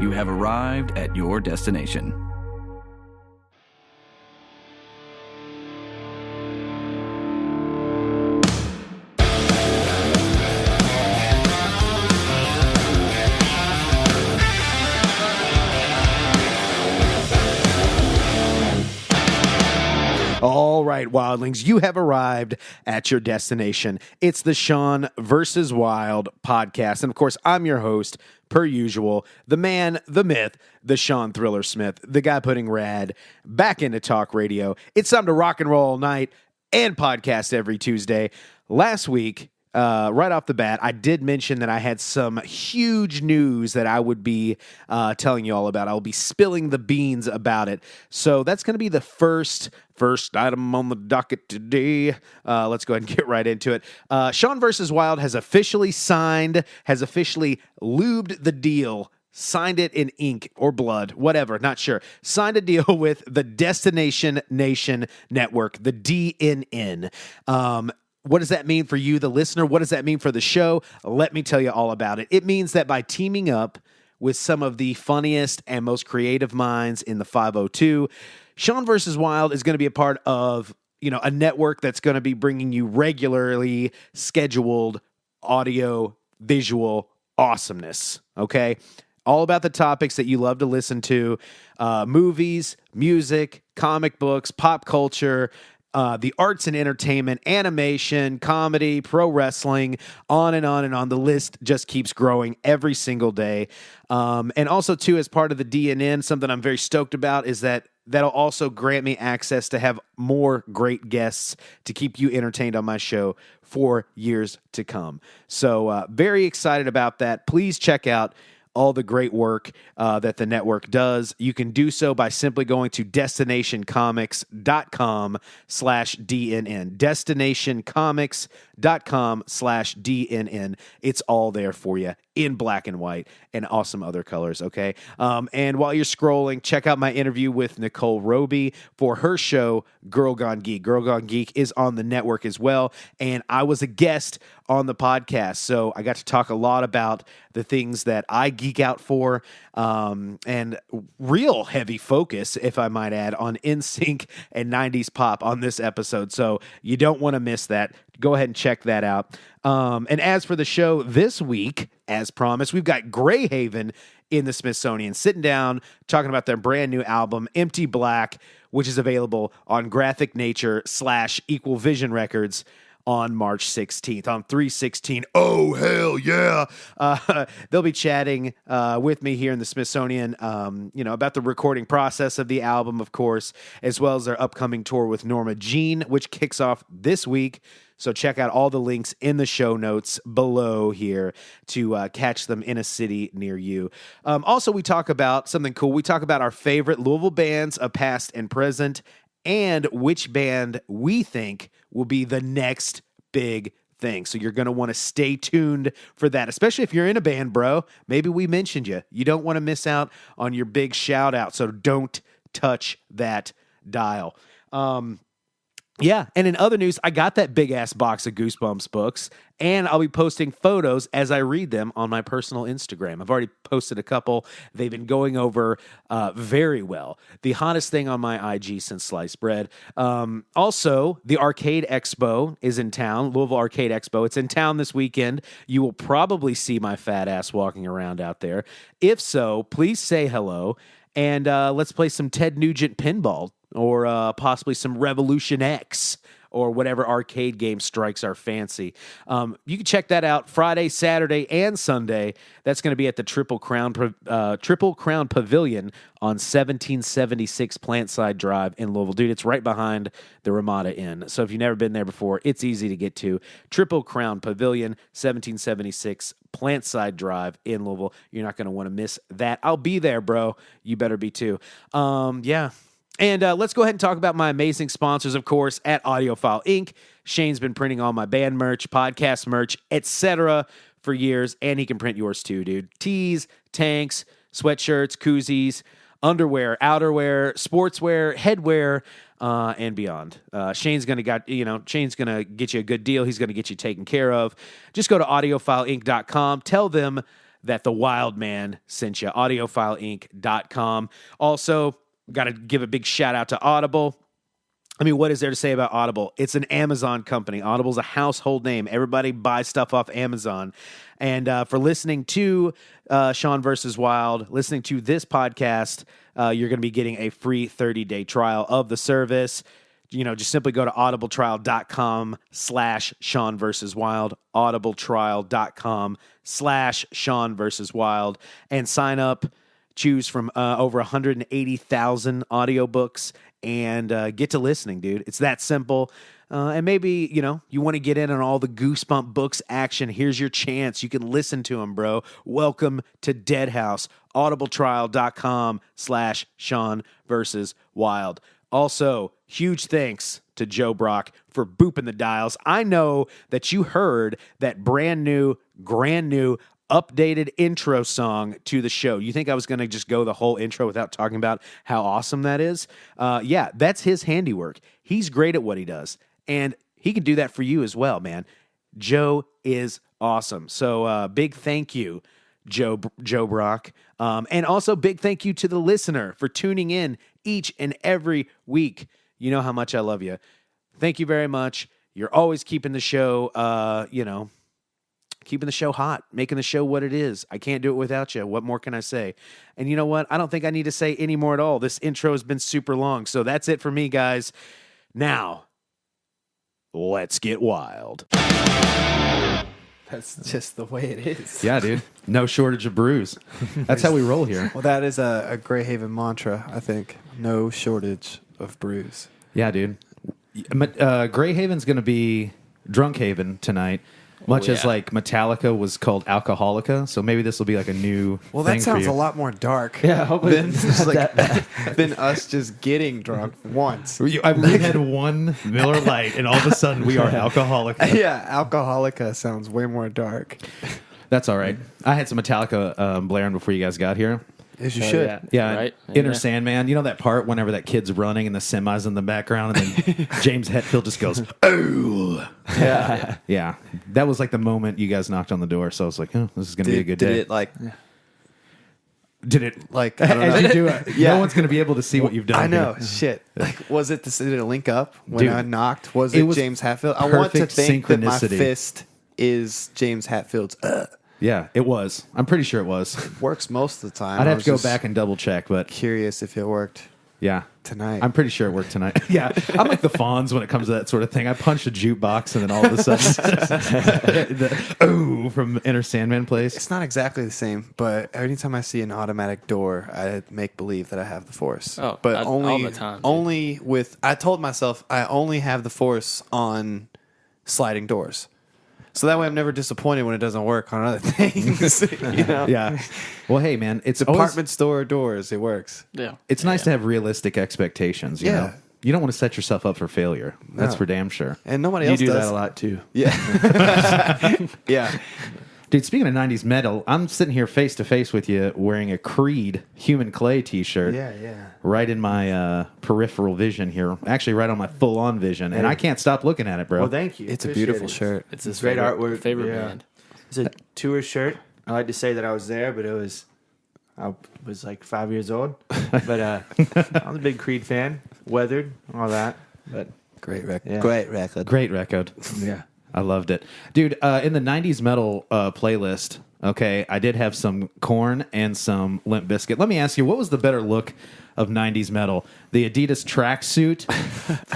You have arrived at your destination. All right, Wildlings, you have arrived at your destination. It's the Sean versus Wild podcast. And of course, I'm your host, per usual, the man, the myth, the Sean Thriller Smith, the guy putting rad back into talk radio. It's time to rock and roll all night and podcast every Tuesday. Last week, right off the bat, I did mention that I had some huge news that I would be telling you all about. I'll be spilling the beans about it. So that's going to be the first item on the docket today. Let's go ahead and get right into it. Sean versus Wild has officially lubed the deal. Signed it in ink or blood, whatever, not sure. Signed a deal with the Destination Nation Network, the DNN. What does that mean for you, the listener? What does that mean for the show? Let me tell you all about it. It means that by teaming up with some of the funniest and most creative minds in the 502, Sean versus Wild is going to be a part of, a network that's going to be bringing you regularly scheduled audio, visual awesomeness, okay? All about the topics that you love to listen to, movies, music, comic books, pop culture, the arts and entertainment, animation, comedy, pro wrestling, on and on and on. The list just keeps growing every single day. And also, too, as part of the DNN, something I'm very stoked about is that that'll also grant me access to have more great guests to keep you entertained on my show for years to come. So very excited about that. Please check out all the great work that the network does. You can do so by simply going to destinationcomics.com/DNN. Destinationcomics.com/DNN. It's all there for you in black and white and awesome other colors, okay? And while you're scrolling, check out my interview with Nicole Roby for her show, Girl Gone Geek. Girl Gone Geek is on the network as well, and I was a guest on the podcast, so I got to talk a lot about the things that I geek out for, and real heavy focus, if I might add, on NSYNC and 90s pop on this episode, so you don't want to miss that. Go ahead and check that out. And as for the show this week, as promised, we've got Greyhaven in the Smithsonian sitting down, talking about their brand new album, Empty Black, which is available on Graphic Nature/Equal Vision Records on March 16th, on 3/16. Oh, hell yeah. They'll be chatting with me here in the Smithsonian, about the recording process of the album, of course, as well as their upcoming tour with Norma Jean, which kicks off this week. So check out all the links in the show notes below here to catch them in a city near you. Also, we talk about something cool. We talk about our favorite Louisville bands of past and present, and which band we think will be the next big thing. So you're going to want to stay tuned for that, especially if you're in a band, bro. Maybe we mentioned you. You don't want to miss out on your big shout out, so don't touch that dial. Yeah, and in other news, I got that big-ass box of Goosebumps books, and I'll be posting photos as I read them on my personal Instagram. I've already posted a couple. They've been going over very well. The hottest thing on my IG since sliced bread. Also, the Arcade Expo is in town, Louisville Arcade Expo. It's in town this weekend. You will probably see my fat ass walking around out there. If so, please say hello, and let's play some Ted Nugent pinball, or possibly some Revolution X, or whatever arcade game strikes our fancy. You can check that out Friday, Saturday, and Sunday. That's going to be at the Triple Crown Pavilion on 1776 Plantside Drive in Louisville. Dude, it's right behind the Ramada Inn. So if you've never been there before, it's easy to get to. Triple Crown Pavilion, 1776 Plantside Drive in Louisville. You're not going to want to miss that. I'll be there, bro. You better be too. Yeah. And let's go ahead and talk about my amazing sponsors, of course, at Audiophile Inc. Shane's been printing all my band merch, podcast merch, etc. for years, and he can print yours too, dude. Tees, tanks, sweatshirts, koozies, underwear, outerwear, sportswear, headwear, and beyond. Shane's gonna get you a good deal. He's gonna get you taken care of. Just go to audiophileinc.com. Tell them that the Wild Man sent you. AudiofileInc.com. Also, got to give a big shout out to Audible. I mean, what is there to say about Audible? It's an Amazon company. Audible's a household name. Everybody buys stuff off Amazon. And for listening to Sean versus Wild, listening to this podcast, you're going to be getting a free 30-day trial of the service. Just simply go to audibletrial.com/Sean versus Wild, audibletrial.com/Sean versus Wild, and sign up. Choose from over 180,000 audiobooks and get to listening, dude. It's that simple. And maybe, you want to get in on all the Goosebump books action. Here's your chance. You can listen to them, bro. Welcome to Deadhouse. audibletrial.com/Sean versus Wild. Also, huge thanks to Joe Brock for booping the dials. I know that you heard that brand new, updated intro song to the show. You think I was going to just go the whole intro without talking about how awesome that is? Yeah, that's his handiwork. He's great at what he does, and he can do that for you as well, man. Joe is awesome. So big thank you, Joe Brock. And also big thank you to the listener for tuning in each and every week. You know how much I love you. Thank you very much. You're always keeping the show, keeping the show hot, making the show what it is. I can't do it without you. What more can I say? And you know what? I don't think I need to say any more at all. This intro has been super long. So that's it for me, guys. Now, let's get wild. That's just the way it is. Yeah, dude. No shortage of brews. That's how we roll here. Well, that is a Greyhaven mantra, I think. No shortage of brews. Yeah, dude. Greyhaven's going to be Drunkhaven tonight. Much as like Metallica was called Alcoholica, so maybe this will be like a new. Well, thing that sounds for a you. lot more dark. Yeah, hopefully than us just getting drunk once. We had one Miller Lite, and all of a sudden we are Alcoholica. Yeah, Alcoholica sounds way more dark. That's all right. I had some Metallica blaring before you guys got here. As you should. Yeah, right. Inner Sandman. You know that part whenever that kid's running and the semi's in the background, and then James Hetfield just goes, "Oh, Yeah. yeah." That was like the moment you guys knocked on the door. So I was like, "Oh, this is going to be a good day." Did it like? Did it Like I don't know. as you do it? Yeah. No one's going to be able to see what you've done. I know. here. Shit. Like, was it? Did it link up when Dude, I knocked? Was it it was James Hetfield? I want to perfect think that my synchronicity. fist is James Hetfield's. Yeah, it was. I'm pretty sure it was. Works most of the time. I'd I have was to go just back and double check, but Curious if it worked yeah. tonight. I'm pretty sure it worked tonight. Yeah, I'm like the Fonz when it comes to that sort of thing. I punch a jukebox and then all of a sudden, from Inner Sandman plays. It's not exactly the same, but anytime I see an automatic door, I make believe that I have the force. Oh, but all only the time, dude. only with. I told myself I only have the force on sliding doors, so that way I'm never disappointed when it doesn't work on other things. You know? Yeah. Well, hey, man, it's Department store doors, it works. Yeah. It's nice to have realistic expectations. You Yeah. know? You don't want to set yourself up for failure. That's No. for damn sure. And nobody You else do does. that a lot too. Yeah, yeah. Dude, speaking of 90s metal, I'm sitting here face to face with you wearing a Creed Human Clay t-shirt. Yeah. Right in my peripheral vision here. Actually, right on my full-on vision. And I can't stop looking at it, bro. Well, thank you. It's a Appreciate beautiful it. shirt. It's his Great favorite, artwork. favorite Yeah. band. It's a tour shirt. I like to say that I was there, but I was like 5 years old. But I was a big Creed fan. Weathered, all that. But Great record. Yeah. Great record. Great record. yeah. I loved it. Dude, in the 90s metal playlist, okay, I did have some Korn and some Limp Bizkit. Let me ask you, what was the better look of 90s metal? The Adidas tracksuit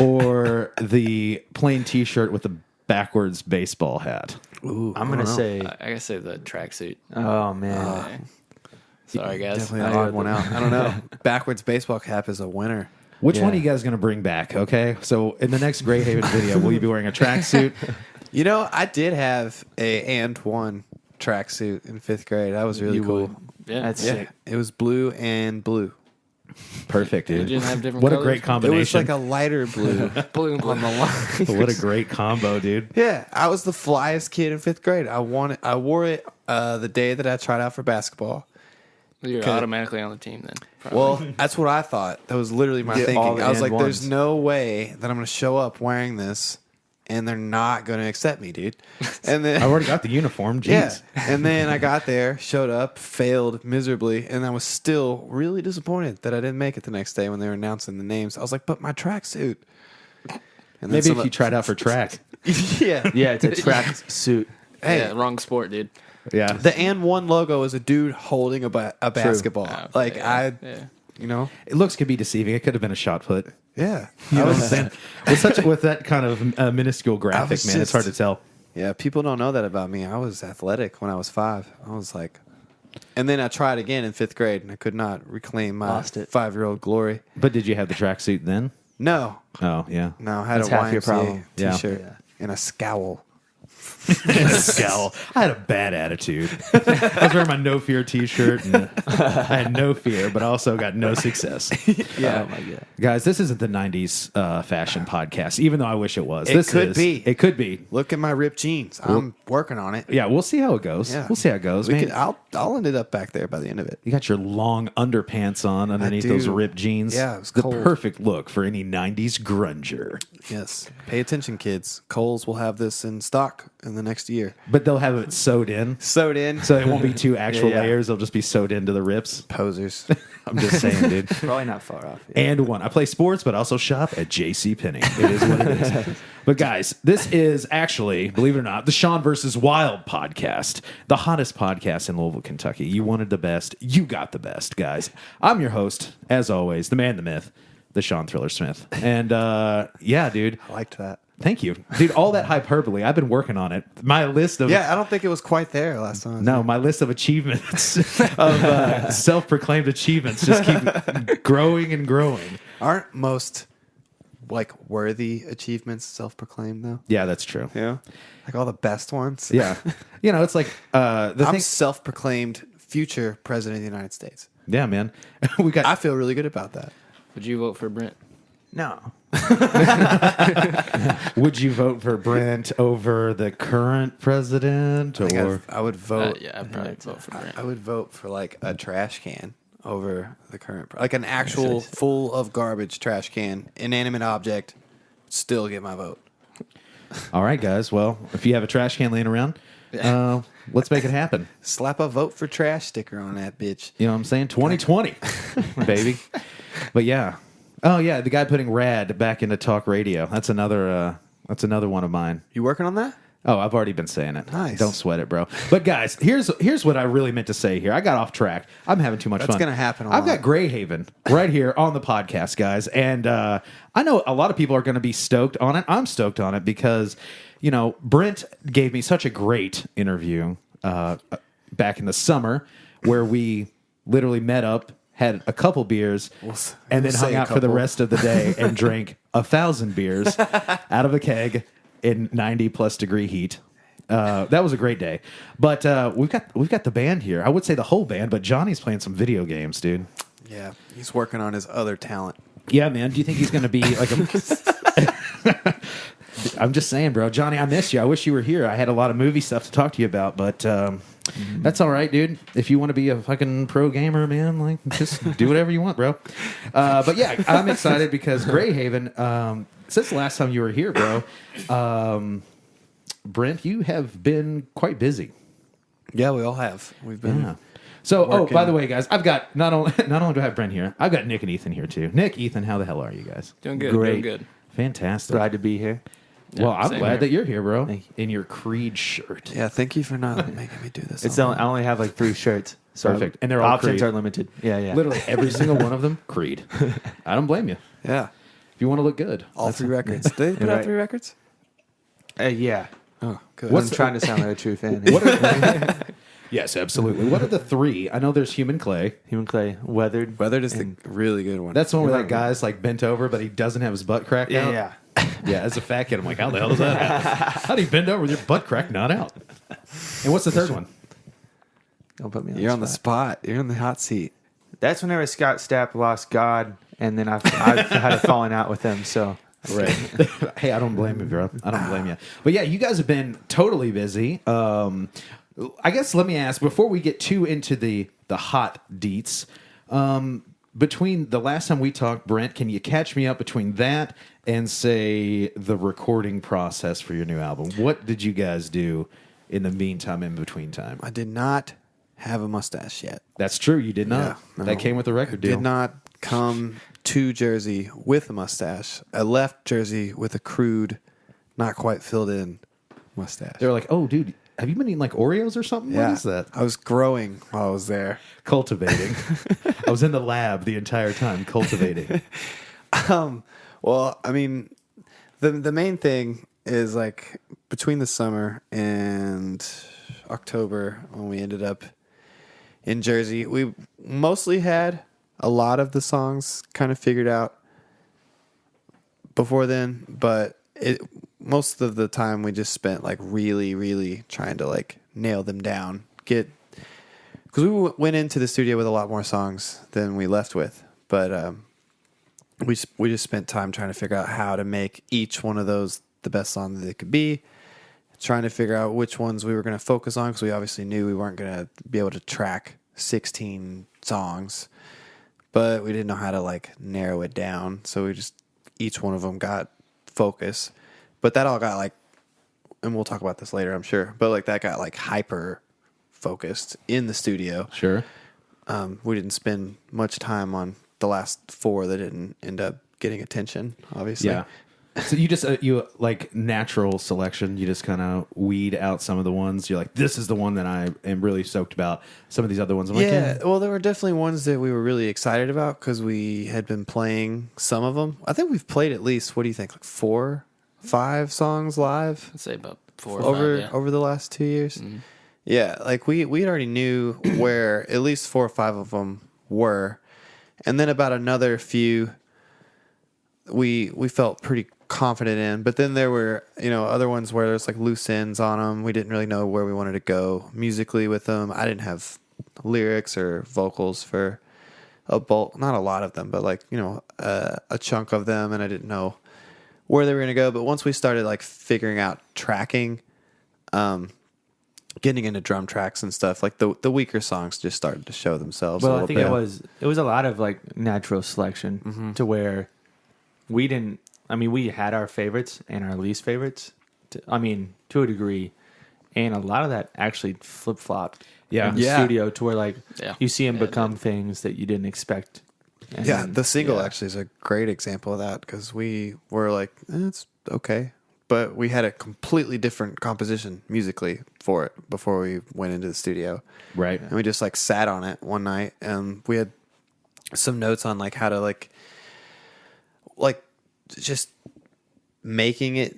or the plain t-shirt with the backwards baseball hat? Ooh, I'm going to say, I gotta say the tracksuit. oh, man. Sorry, guys. definitely an odd one out. I don't know. Backwards baseball cap is a winner. Which one Yeah. are you guys going to bring back, okay? So in the next Greyhaven video, will you be wearing a tracksuit? You know, I did have a and one tracksuit in 5th grade. That was really You cool. would. Yeah. That's Yeah, sick. it was blue and blue. Perfect, dude. You didn't have different What a colors? great It combination. was like a lighter blue Blue and blue. on the line. What a great combo, dude. Yeah, I was the flyest kid in 5th grade. I wore it the day that I tried out for basketball. You're Okay. automatically on the team then. probably. Well, that's what I thought. That was literally my Get all thinking. the I was and like, there's ones. no way that I'm going to show up wearing this and they're not going to accept me, dude. And then I've already got the uniform. Jeez. yeah, and then I got there, showed up, failed miserably, and I was still really disappointed that I didn't make it the next day when they were announcing the names. I was like, but my tracksuit. And Maybe if you tried out for track. yeah, Yeah, it's a track suit. hey, Yeah, wrong sport, dude. Yeah. the and one logo is a dude holding a basketball. Okay, Like yeah, yeah. you know, It looks could be deceiving. It could have been a shot put. yeah, You know what I'm saying? With that kind of minuscule graphic, was man, it's hard to just- tell. yeah. People don't know that about me. I was athletic when I was 5. I was like, and then I tried again in 5th grade, and I could not reclaim my Lost it. 5-year-old glory. But did you have the tracksuit then? No, Oh, yeah. no, I had That's a half your YMCA problem. Yeah. T-shirt Yeah. and a scowl. Scowl. I had a bad attitude. I was wearing my No Fear T-shirt, and I had no fear, but I also got no success. Yeah. Oh my god. Guys, this isn't the '90s fashion podcast, even though I wish it was. It This could is. be. It could be. Look at my ripped jeans. I'm working on it. Yeah, we'll see how it goes. Yeah. We'll see how it goes. Man, I'll end it up back there by the end of it. you got your long underpants on underneath do. those ripped jeans. Yeah, it was the cold. perfect look for any '90s grunger. Yes. Pay attention, kids. Kohl's will have this in stock in the next year. But they'll have it sewed in, Sewed in. so it won't be two actual Yeah. layers. They'll just be sewed into the rips. Posers. I'm just saying, dude. Probably not far off. Yeah. And one. I play sports, but I also shop at J.C. Penney. It is what it is. But guys, this is actually, believe it or not, the Sean versus Wild podcast, the hottest podcast in Louisville, Kentucky. You wanted the best, you got the best, guys. I'm your host, as always, the man, the myth, the Sean Thriller Smith. And yeah, dude, I liked that. thank you, dude. All that hyperbole, I've been working on it. My list of Yeah, I don't think it was quite there last time. no, my list of achievements, of self-proclaimed achievements, just keep growing and growing. Aren't most like worthy achievements self-proclaimed though? Yeah, that's true. Yeah. Like all the best ones. Yeah, you know, it's like the I'm thing. self-proclaimed future president of the United States. Yeah, man, we got. I feel really good about that. Would you vote for Brent? No. Would you vote for Brent over the current president, I think or I would vote. Yeah, I'd probably vote for Brent. I would vote for like a trash can over the current, like an actual full of garbage trash can, inanimate object. Still get my vote. all right, guys? Well, if you have a trash can laying around, let's make it happen. Slap a vote for trash sticker on that bitch. You know what I'm saying? 2020, baby. But yeah, oh yeah, the guy putting rad back into talk radio. That's another one of mine. You working on that? Oh, I've already been saying it. Nice. Don't sweat it, bro. But guys, here's what I really meant to say here. I got off track. I'm having too much That's fun. gonna happen a I've lot. got Greyhaven right here on the podcast, guys. And I know a lot of people are going to be stoked on it. I'm stoked on it because, you know, Brent gave me such a great interview back in the summer where we literally met up, had a couple beers, and then say hung a out for the couple. rest of the day and drank 1,000 beers out of a keg in 90+ degree heat. That was a great day. But we've got the band here. I would say the whole band, but Johnny's playing some video games, dude. Yeah, he's working on his other talent. Yeah, man. Do you think he's going to be like a... I'm just saying, bro. Johnny, I miss you. I wish you were here. I had a lot of movie stuff to talk to you about, but that's all right, dude. If you want to be a fucking pro gamer, man, like just do whatever you want, bro. But yeah, I'm excited because Greyhaven, since the last time you were here, bro, Brent, you have been quite busy. Yeah, we all have. We've been. Yeah. So, working. by the way, guys, I've got not only do I have Brent here, I've got Nick and Ethan here too. Nick, Ethan, how the hell are you guys? Doing good. Great. Doing good. Fantastic. Glad to be here. Well, I'm same glad here. that you're here, bro. Thank In your Creed shirt. Yeah, thank you for not making me do this. It's I only have like 3 shirts. So Perfect. And they're all options Creed. are limited. Yeah, yeah. Literally every single one of them, Creed. I don't blame you. Yeah, If you want to look good. all 3 records. Did they put out Right. 3 records? Yeah. Oh, good. What's I'm the- trying to sound like a true fan. What are, yes, absolutely. What are the 3? I know there's Human Clay. Human Clay, Weathered. Weathered is the really good one. That's the one where that guy's like bent over, but he doesn't have his butt cracked out. Yeah. Yeah, as a fat kid, I'm like, how the hell does that happen? How do you bend over with your butt crack not out? And what's the third one? Don't put me on You're on the spot. You're in the hot seat. That's whenever Scott Stapp lost God, and then I've had a falling out with him. So Right. Hey, I don't blame you, bro. I don't blame you. But yeah, you guys have been totally busy. I guess let me ask before we get too into the hot deets. between the last time we talked, Brent, can you catch me up between that and say the recording process for your new album? What did you guys do in the meantime, in between time? I did not have a mustache yet. That's true. You did not. Yeah, no. That came with the record deal. Did not come to Jersey with a mustache. I left Jersey with a crude, not quite filled in mustache. They were like, "Oh, dude, have you been eating like Oreos or something? Yeah. What is that?" I was growing while I was there. Cultivating. I was in the lab the entire time cultivating. Well, I mean, the main thing is like between the summer and October when we ended up in Jersey, we mostly had a lot of the songs kind of figured out before then, but most of the time we just spent like really, really trying to like nail them down, because we went into the studio with a lot more songs than we left with, but we just spent time trying to figure out how to make each one of those the best song that it could be, trying to figure out which ones we were going to focus on, because we obviously knew we weren't going to be able to track 16 songs, but we didn't know how to like narrow it down, so we just each one of them got focus, but that all got like, and we'll talk about this later I'm sure, but like that got like hyper focused in the studio. Sure. We didn't spend much time on the last 4 that didn't end up getting attention, obviously. Yeah. So you just you like natural selection. You just kind of weed out some of the ones. You're like, this is the one that I am really stoked about. Some of these other ones, I'm like, Yeah, well, there were definitely ones that we were really excited about because we had been playing some of them. I think we've played at least, what do you think, like 4, 5 songs live I'd say about 4 or 5, yeah. over the last 2 years. Mm-hmm. Yeah, like we already knew where at least 4 or 5 of them were, and then about another few we felt pretty confident in. But then there were other ones where there's like loose ends on them. We didn't really know where we wanted to go musically with them. I didn't have lyrics or vocals for not a lot of them, but like a chunk of them, and I didn't know where they were going to go. But once we started like figuring out tracking, getting into drum tracks and stuff, like the weaker songs just started to show themselves. Well, a little I think bit. it was a lot of like natural selection to where we didn't. I mean, we had our favorites and our least favorites. To a degree, and a lot of that actually flip flopped. Yeah. in the Yeah. studio to where like Yeah. you see them Yeah, become things that you didn't expect. And Yeah, then- the single yeah. actually is a great example of that because we were like, it's okay. But we had a completely different composition musically for it before we went into the studio. right. And we just like sat on it one night and we had some notes on like how to like just making it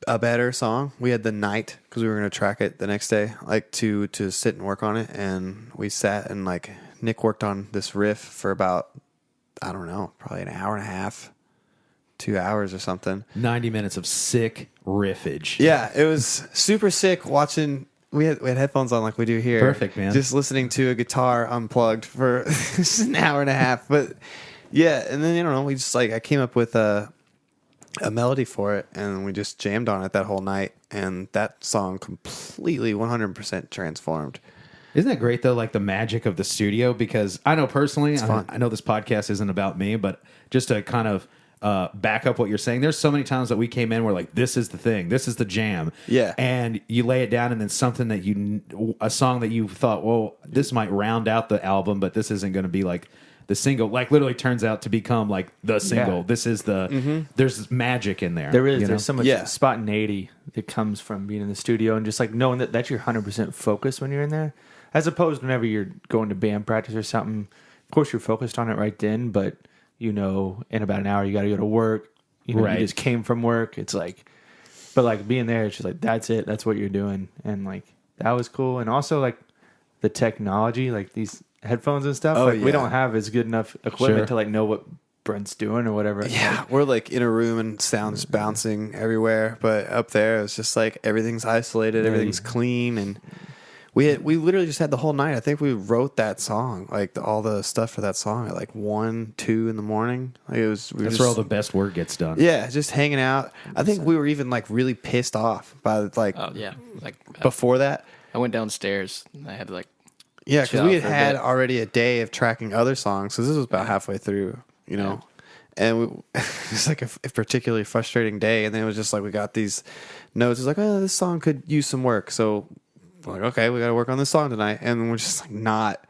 a better song. We had the night because we were going to track it the next day, like to sit and work on it. And we sat and like Nick worked on this riff for about, I don't know, probably an hour and a half, 2 hours or something. 90 minutes of sick riffage. Yeah, it was super sick watching. We had headphones on like we do here. Perfect, man. Just listening to a guitar unplugged for just an hour and a half. But yeah, and then we just like I came up with a melody for it, and we just jammed on it that whole night, and that song completely 100% transformed. Isn't that great though? Like the magic of the studio, because I know personally, fun. I know this podcast isn't about me, but just to kind of back up what you're saying, there's so many times that we came in, we're like, this is the thing, this is the jam. Yeah. And you lay it down, and then something that a song that you thought, well, this might round out the album, but this isn't going to be like the single, like literally turns out to become like the single. Yeah. This is there's magic in there. There is. you know? There's so much Yeah. spontaneity that comes from being in the studio and just like knowing that that's your 100% focus when you're in there, as opposed to whenever you're going to band practice or something. Of course, you're focused on it right then, but in about an hour you got to go to work. Right. You just came from work. It's like, but like being there, it's just like that's it. That's what you're doing, and like that was cool. And also like the technology, like these headphones and stuff. Oh, like we yeah. don't have as good enough equipment Sure. to like know what Brent's doing or whatever. Yeah, we're like in a room and sounds bouncing everywhere, but up there it's just like everything's isolated, everything's clean, and we literally just had the whole night. I think we wrote that song, like all the stuff for that song at like 1, 2 in the morning. Like it was. That's where all the best work gets done. Yeah, just hanging out. I think we were even like really pissed off by like Oh yeah, like before that. I went downstairs and I had to like Yeah, because chill we out for a had bit. already a day of tracking other songs. So this was about halfway through, you know. And it was like a particularly frustrating day. And then it was just like we got these notes. It's like, oh, this song could use some work. So we're like, okay, we got to work on this song tonight. And we're just like not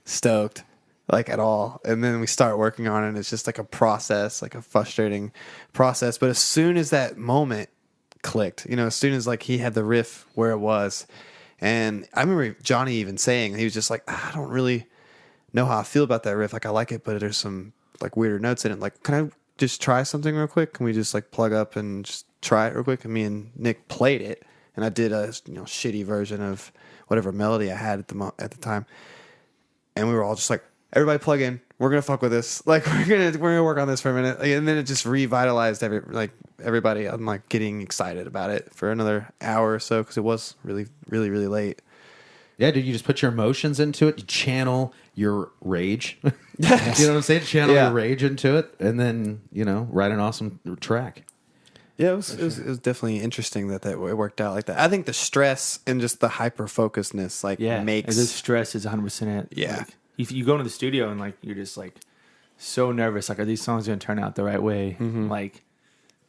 stoked like at all. And then we start working on it. And it's just like a process, like a frustrating process. But as soon as that moment clicked, you know, as soon as like he had the riff where it was. And I remember Johnny even saying, he was just like, I don't really know how I feel about that riff. Like I like it, but there's some like weirder notes in it. Like, can I just try something real quick? Can we just like plug up and just try it real quick? And me and Nick played it, and I did a shitty version of whatever melody I had at the time. And we were all just like, everybody plug in. We're gonna fuck with this. Like we're gonna work on this for a minute. And then it just revitalized everybody. I'm like getting excited about it for another hour or so because it was really, really, really late. Yeah, dude, you just put your emotions into it. You channel your rage. You know what I'm saying? Channel your rage into it, and then write an awesome track. Yeah, it was definitely interesting that it worked out like that. I think the stress and just the hyper focusedness makes the stress is 100% it. Yeah. Like, if you go into the studio and like you're just like so nervous, like are these songs gonna turn out the right way? Like,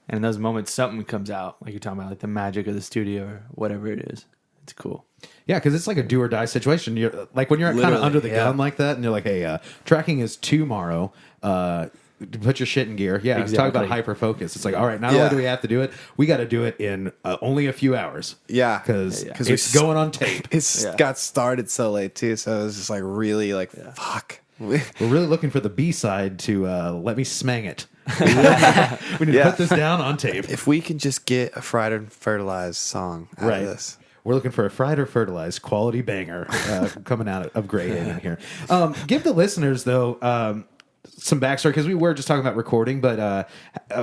and in those moments something comes out, like you're talking about, like the magic of the studio or whatever it is. It's cool. Yeah, because it's like a do or die situation. You're like when you're kind of under the gun like that, and you're like, "Hey, tracking is tomorrow. Put your shit in gear." Yeah, let's talk about hyper focus. It's like, all right, not only do we have to do it, we got to do it in only a few hours. Yeah, because it's going on tape. It's got started so late too, so it was just like really like fuck. We're really looking for the B side to let me smang it. We need to put this down on tape. If we can just get a fried and fertilized song out of this. We're looking for a fried or fertilized quality banger coming out of Greyhaven here. Give the listeners, though, some backstory, because we were just talking about recording, but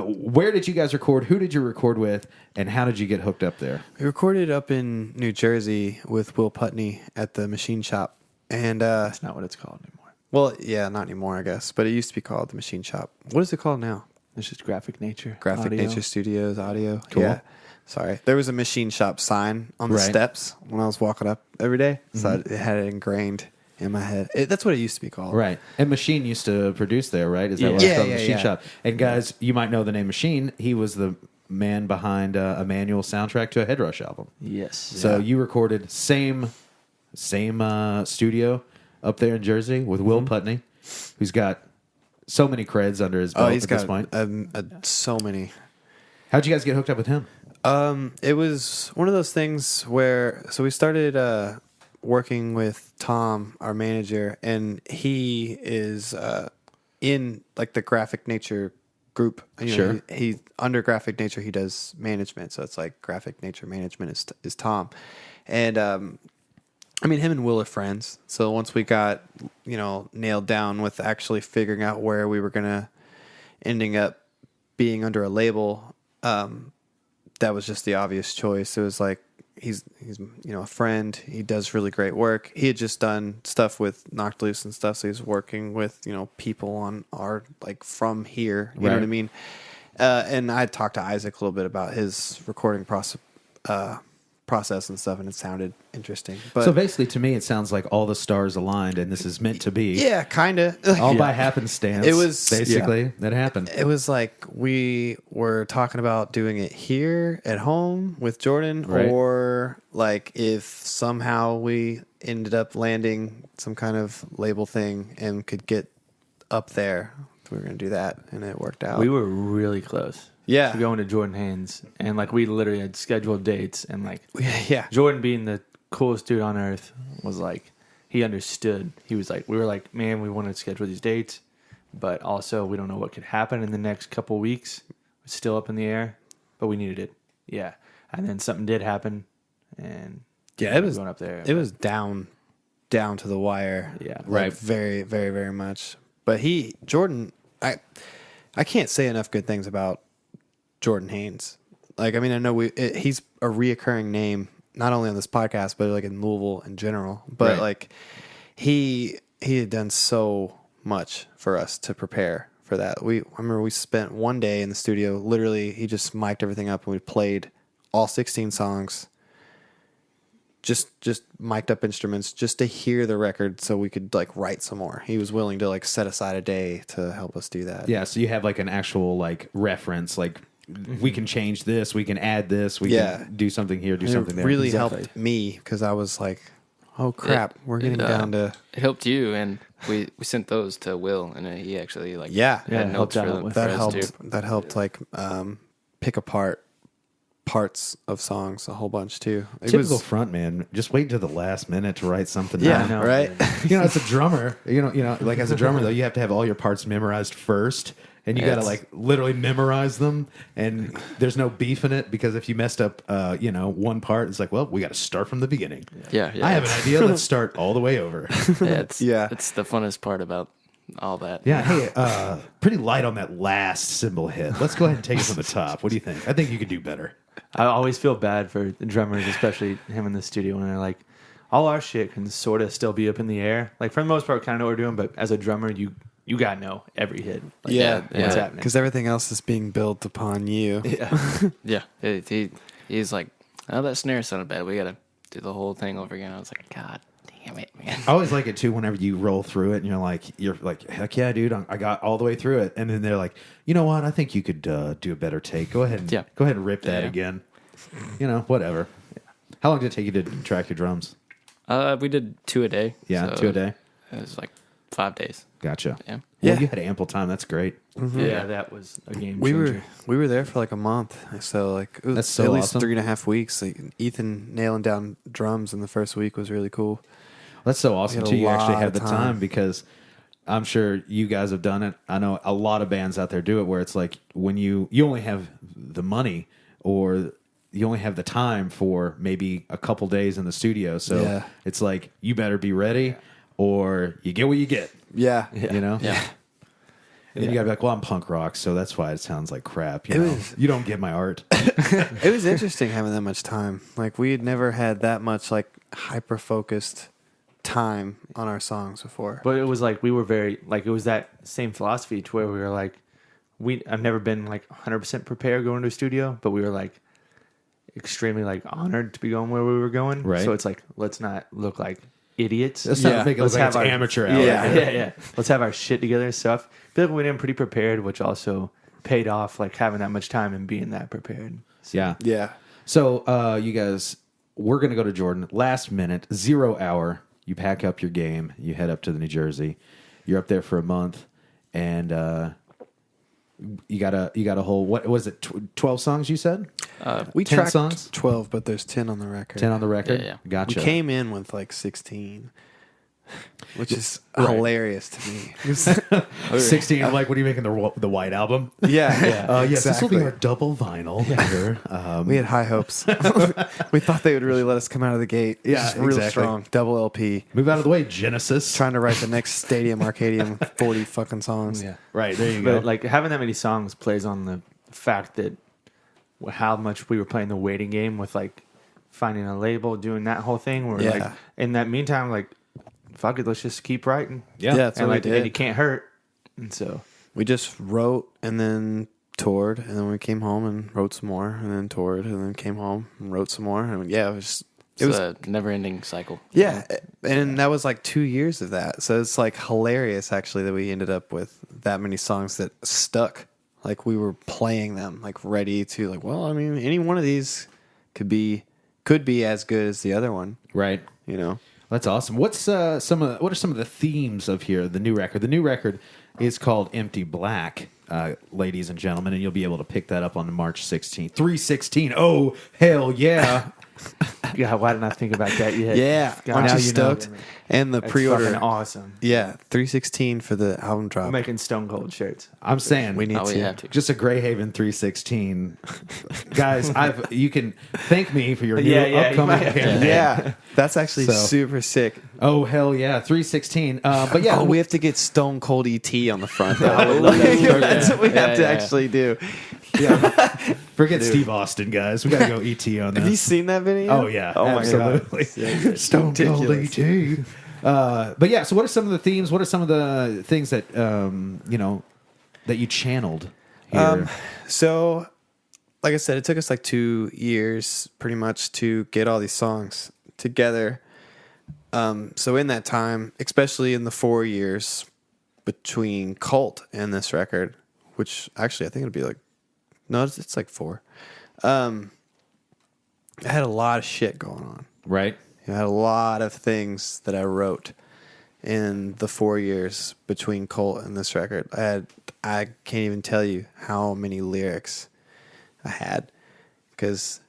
where did you guys record? Who did you record with? And how did you get hooked up there? We recorded up in New Jersey with Will Putney at the Machine Shop. And That's not what it's called anymore. well, yeah, not anymore, I guess. But it used to be called the Machine Shop. What is it called now? It's just Graphic Nature. Graphic Audio. Nature Studios Audio. Cool. Yeah. Sorry. There was a Machine Shop sign on the steps when I was walking up every day. So it had it ingrained in my head. That's what it used to be called. Right. And Machine used to produce there, right? Is that what it's called? Machine Shop. And guys, you might know the name Machine. He was the man behind a manual soundtrack to a Headrush album. Yes. So you recorded same studio up there in Jersey with Will Putney, who's got so many creds under his belt He's at got this point. so many. How'd you guys get hooked up with him? It was one of those things where, so we started working with Tom, our manager, and he is in like the Graphic Nature group. Sure. He under Graphic Nature, he does management, so it's like Graphic Nature management is Tom, and I mean him and Will are friends. So once we got nailed down with actually figuring out where we were gonna ending up being under a label. That was just the obvious choice. It was like he's a friend. He does really great work. He had just done stuff with Knocked Loose and stuff, so he's working with people on our like from here. You know what I mean? And I talked to Isaac a little bit about his recording process and stuff, and it sounded interesting. But So basically, to me, it sounds like all the stars aligned, and this is meant to be. yeah, kind of. All by happenstance. It was- basically that happened. It was like we were talking about doing it here at home with Jordan, Right. or like if somehow we ended up landing some kind of label thing and could get up there, we were going to do that, and it worked out. We were really close. Yeah. To going to Jordan Haynes, and like we literally had scheduled dates, and like yeah. Jordan, being the coolest dude on earth, was like, he understood. He was like, we were like, man, we want to schedule these dates, but also we don't know what could happen in the next couple weeks. It's still up in the air, but we needed it. Yeah. And then something did happen, and Yeah, it was going up there. It was down to the wire. Yeah. Like, Right. Very, very, very much. But Jordan, I can't say enough good things about Jordan Haynes. Like, I mean, I know he's a reoccurring name, not only on this podcast, but like in Louisville in general. But like he had done so much for us to prepare for that. I remember we spent one day in the studio, literally he just mic'd everything up and we played all 16 songs just mic'd up instruments just to hear the record so we could like write some more. He was willing to like set aside a day to help us do that. Yeah, so you have like an actual like reference, like we can change this, we can add this, we can do something here, do And something it there. really Exactly. helped me because I was like, oh crap, we're getting down to It helped you, and we sent those to Will, and he actually like Yeah. had Yeah, notes helped out for them. with for that us, helped. too. That helped like pick apart parts of songs a whole bunch too. It Typical was front man, just wait to the last minute to write something yeah, down. know, right. You know, as a drummer, you know, like as a drummer though, you have to have all your parts memorized first, and you got to Yes. like literally memorize them. And there's no beef in it because if you messed up, one part, it's like, well, we got to start from the beginning. Yeah, I have an idea. Let's start all the way over. It's Yeah. it's the funnest part about all that. Yeah. Hey, pretty light on that last cymbal hit. Let's go ahead and take it from the top. What do you think? I think you could do better. I always feel bad for the drummers, especially him in the studio, when they're like, all our shit can sort of still be up in the air. Like for the most part, kind of know what we're doing, but as a drummer, you gotta know every hit. Like, Yeah, what's yeah. happening? Because everything else is being built upon you. Yeah, he's like, oh, that snare sounded bad. We gotta do the whole thing over again. I was like, God damn it, man. I always like it too whenever you roll through it and you're like, heck yeah, dude, I got all the way through it. And then they're like, you know what? I think you could do a better take. Go ahead and rip that Yeah. again. You know, whatever. How long did it take you to track your drums? We did 2 a day. Yeah, so 2 a day. It was like 5 days. Gotcha. Yeah. Well, Yeah. you had ample time. That's great. Yeah, that was a game We changer. we were there for like a month, so like it was That's so at least awesome. 3.5 weeks. Like Ethan nailing down drums in the first week was really cool. That's so awesome had a too. You actually lot have of the time. time because I'm sure you guys have done it. I know a lot of bands out there do it where it's like when you only have the money or you only have the time for maybe a couple days in the studio. So Yeah. it's like you better be ready or you get what you get. Yeah, You know? Yeah. And then you gotta be like, well, I'm punk rock, so that's why it sounds like crap. You It know? was- You don't get my art. It was interesting having that much time. Like we had never had that much like hyper focused time on our songs before. But it was like we were very like it was that same philosophy to where we were like I've never been like 100% prepared going to a studio, but we were like extremely like honored to be going where we were going. Right. So it's like let's not look like idiots. Let's not Yeah. make it look Let's like have it's our- amateur hour. Yeah. Let's have our shit together. So I feel like we went in pretty prepared, which also paid off like having that much time and being that prepared. Yeah. Yeah, So, you guys, we're going to go to Jordan. Last minute, 0 hour. You pack up your game. You head up to the New Jersey. You're up there for a month, and you got a whole what was it? 12 songs you said? we 10 tracked songs? 12, but there's 10 on the record. 10 on the record. Yeah. Gotcha. We came in with like 16, which is Right. hilarious to me. 16. I'm like, what are you making the White Album? Yeah, Yes, this will be exactly. our double vinyl. Here. We had high hopes. We thought they would really let us come out of the gate. Yeah, Just real exactly. strong. Double LP. Move out of the way, Genesis. Trying to write the next Stadium Arcadium 40 fucking songs. Yeah. Right there you go. But like having that many songs plays on the fact that how much we were playing the waiting game with like finding a label, doing that whole thing. Where Yeah. like in that meantime, like fuck it, let's just keep writing. Yeah. that's and what like we and did. you can't hurt. And so We just wrote and then toured, and then we came home and wrote some more, and then toured, and then came home and wrote some more. And yeah, it was. It was a never-ending cycle. yeah, and that was like 2 years of that. So it's like hilarious actually that we ended up with that many songs that stuck. Like we were playing them, like ready to like. Well, I mean, any one of these could be as good as the other one. Right. You know. That's awesome. What are some of the themes of here? The new record. The new record is called Empty Black, ladies and gentlemen, and you'll be able to pick that up on March 16th. 3/16. Oh hell yeah! yeah, why didn't I think about that yet? Yeah, God, aren't now you know. stoked? And the That's pre-order. fucking awesome. Yeah, 316 for the album drop. I'm making Stone Cold shirts. I'm saying We need Oh, we to. have to. just a Greyhaven 316. Guys, you can thank me for your new Yeah, yeah, you upcoming might- campaign. Yeah, that's actually So- super sick. Oh hell yeah, 316. But yeah, Oh, we have to get Stone Cold ET on the front. That's what we have to Yeah. actually do. forget Steve Austin, guys. We gotta go ET on Have you this. seen that video? Oh yeah, Oh my absolutely. god. Stone Cold Ridiculous. ET. But yeah, so what are some of the themes? What are some of the things that that you channeled here? So, like I said, it took us like 2 years pretty much to get all these songs together. So in that time, especially in the 4 years between Cult and this record, which actually I think it'd be like, no, it's like 4. I had a lot of shit going on. Right. I had a lot of things that I wrote in the 4 years between Cult and this record. I can't even tell you how many lyrics I had, because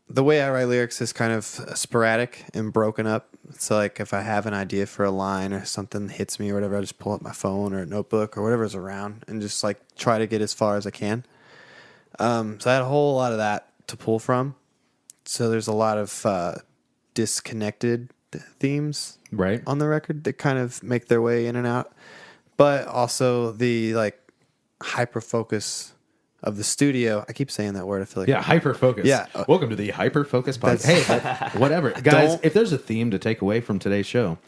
the way I write lyrics is kind of sporadic and broken up. So like if I have an idea for a line or something hits me or whatever, I just pull up my phone or a notebook or whatever's around and just like try to get as far as I can. So I had a whole lot of that to pull from. So there's a lot of disconnected themes Right. on the record that kind of make their way in and out. But also the like hyper focus of the studio. I keep saying that word. I feel like Yeah, hyper focus. Yeah. Welcome to the hyper focus podcast. Hey, whatever, guys. If there's a theme to take away from today's show,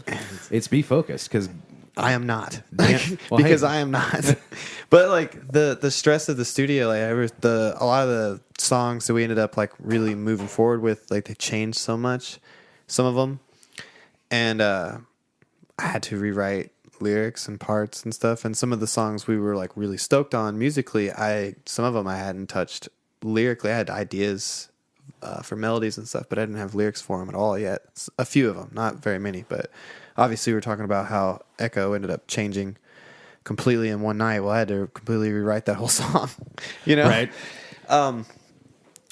it's be focused, because I am not. Well, Because hey. I am not. But like the stress of the studio, like a lot of the songs that we ended up like really moving forward with, like they changed so much, some of them, and I had to rewrite lyrics and parts and stuff. And some of the songs we were like really stoked on musically, some of them I hadn't touched lyrically. I had ideas for melodies and stuff, but I didn't have lyrics for them at all yet. A few of them, not very many, but obviously we were talking about how Echo ended up changing completely in one night. Well, I had to completely rewrite that whole song, you know? Right.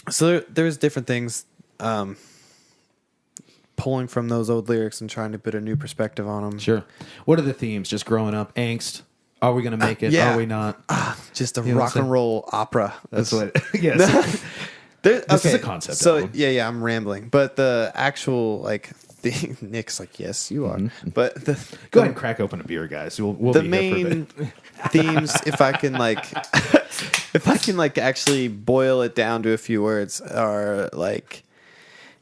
So there's different things, pulling from those old lyrics and trying to put a new perspective on them. Sure. What are the themes? Just growing up, angst. Are we going to make it? yeah. Are we not? Just a You know what I'm rock and saying? roll opera. That's what. Yes. This is a concept So album. yeah, I'm rambling. But the actual like thing, Nick's like, yes, you are. But Go ahead and crack open a beer, guys. We'll the be here for a main bit. themes, if I can like actually boil it down to a few words, are like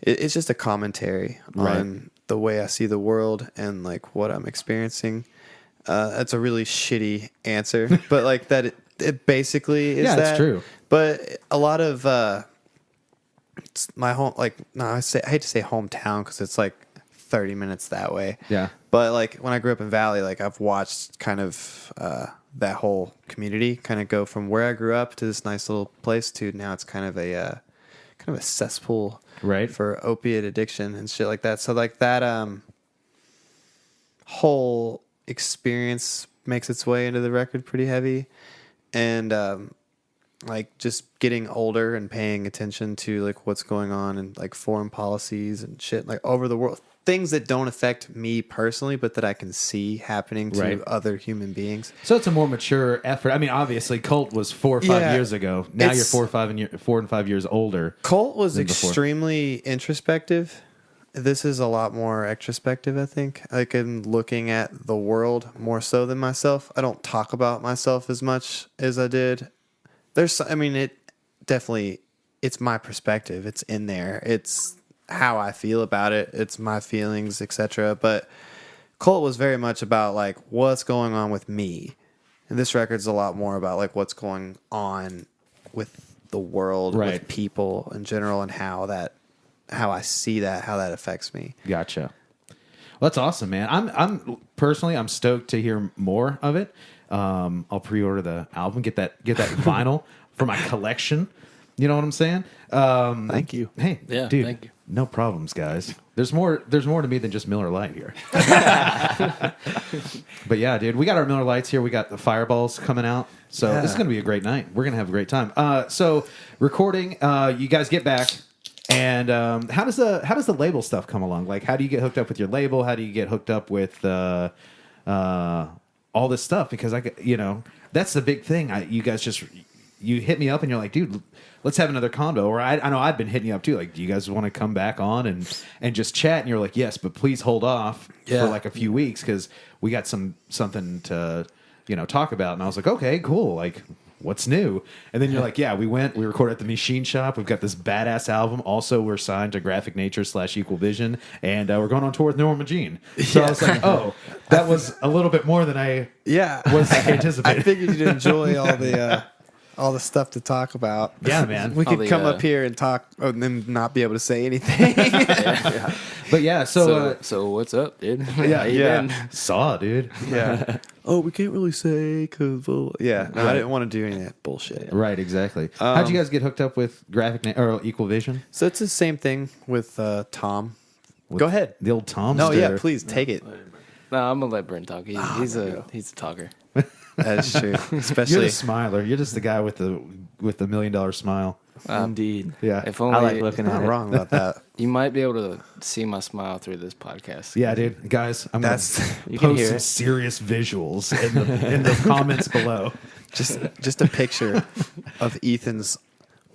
it's just a commentary on the way I see the world and like what I'm experiencing. That's a really shitty answer, but like that it basically is Yeah, that. it's true. But a lot of it's my home, like no, I hate to say hometown because it's like 30 minutes that way. Yeah. But like when I grew up in Valley, like I've watched kind of that whole community kind of go from where I grew up to this nice little place to now it's kind of a cesspool, Right. for opiate addiction and shit like that. So like that whole experience makes its way into the record pretty heavy, and like just getting older and paying attention to like what's going on and like foreign policies and shit like over the world, things that don't affect me personally but that I can see happening to Right. other human beings. So it's a more mature effort. I mean, obviously, Cult was 4 or 5 Yeah. years ago. Now you're It's- 4 and 5 years older. Cult was than before. extremely introspective. This is a lot more extrospective, I think. Like in looking at the world more so than myself. I don't talk about myself as much as I did. It definitely, it's my perspective. It's in there. It's how I feel about it. It's my feelings, etc. But Cult was very much about like what's going on with me. And this record's a lot more about like what's going on with the world, Right. with people in general, and how I see that, how that affects me. Gotcha. Well, that's awesome, man. I'm stoked to hear more of it. I'll pre-order the album, get that vinyl for my collection. You know what I'm saying? Thank you. Hey, Yeah, dude, thank you. no problems, guys. There's more to me than just Miller Lite here. But yeah, dude, we got our Miller Lights here. We got the Fireballs coming out. So this is going to be a great night. We're going to have a great time. So recording, you guys get back. And how does the label stuff come along? Like, how do you get hooked up with your label? How do you get hooked up with all this stuff? Because that's the big thing. You guys you hit me up and you're like, dude, let's have another combo. Or I know I've been hitting you up too. Like, do you guys want to come back on and just chat? And you're like, yes, but please hold off Yeah. for like a few weeks because we got something to talk about. And I was like, okay, cool. Like, what's new? And then you're like, yeah, we recorded at the Machine Shop. We've got this badass album. Also, we're signed to Graphic Nature / Equal Vision, and we're going on tour with Norma Jean. So I was like, oh, that was a little bit more than I was anticipating. I figured you'd enjoy all the stuff to talk about. Yeah, man. We All could the, come up here and talk and then not be able to say anything. But yeah, So what's up, dude? yeah, How you been? saw, dude. Yeah. Oh, we can't really say because yeah. No, I didn't want to do any of that bullshit. Right, exactly. How'd you guys get hooked up with or Equal Vision? So it's the same thing with Tom. Go ahead. The old Tomster. No, yeah, please take it. No, I'm gonna let Brent talk. He's a talker. That's true. You're Especially the smiler. You're just the guy with the $1 million smile. Indeed. Yeah. If I only like looking not at it. wrong about that. you might be able to see my smile through this podcast. Yeah, dude. Guys, I'm That's gonna You can post hear some it. serious visuals in the comments below. just a picture of Ethan's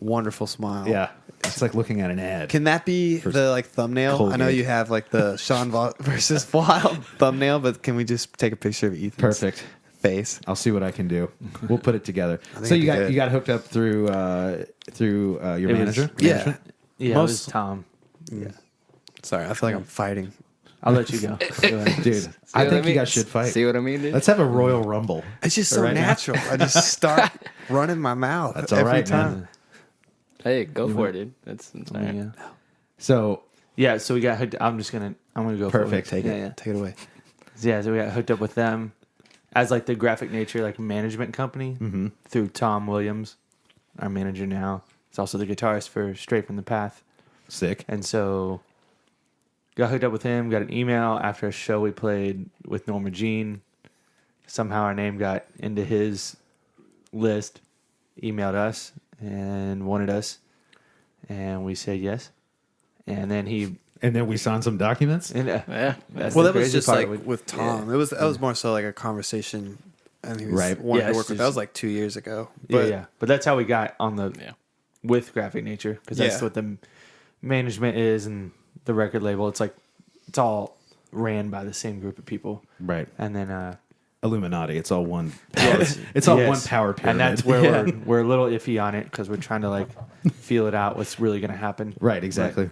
wonderful smile. Yeah. It's like looking at an ad. Can that be the like thumbnail? I know Colgate. you have like the Sean versus Wild thumbnail, but can we just take a picture of Ethan's Perfect. face? I'll see what I can do. We'll put it together. think So it'd you be got good. you got hooked up through your It was- manager? Yeah. Management? Yeah, it was Tom. Sorry, I feel like I'm fighting. I'll let you go. Go ahead. Dude, See I what think you mean? guys should fight. See what I mean, dude? Let's have a Royal Rumble. It's just so Right now. natural. I just start running my mouth That's all every right, time. man. Hey, go for it, dude. That's all right. Yeah. So Yeah, so we got hooked. I'm gonna go. Perfect. For it. Take it. Yeah, Take it away. yeah. So we got hooked up with them as like the graphic nature like management company through Tom Williams, our manager now. He's also the guitarist for Straight from the Path. sick. And so got hooked up with him, got an email after a show we played with Norma Jean. Somehow our name got into his list, emailed us and wanted us. And we said yes. And then And then we signed some documents. Yeah. that's Well, the that was crazy just part. like with Tom. It was that was more so like a conversation, and he was Right. wanting Yeah, to it's work with. just- That was like 2 years ago. Yeah, But yeah. But that's how we got on the Yeah. with Graphic Nature because that's Yeah. what the management is and the record label. It's like it's all ran by the same group of people. Right. And then Illuminati. It's all one. Power, it's all yes. one power pyramid. And that's where we're a little iffy on it because we're trying to like feel it out. What's really going to happen? Right. Exactly.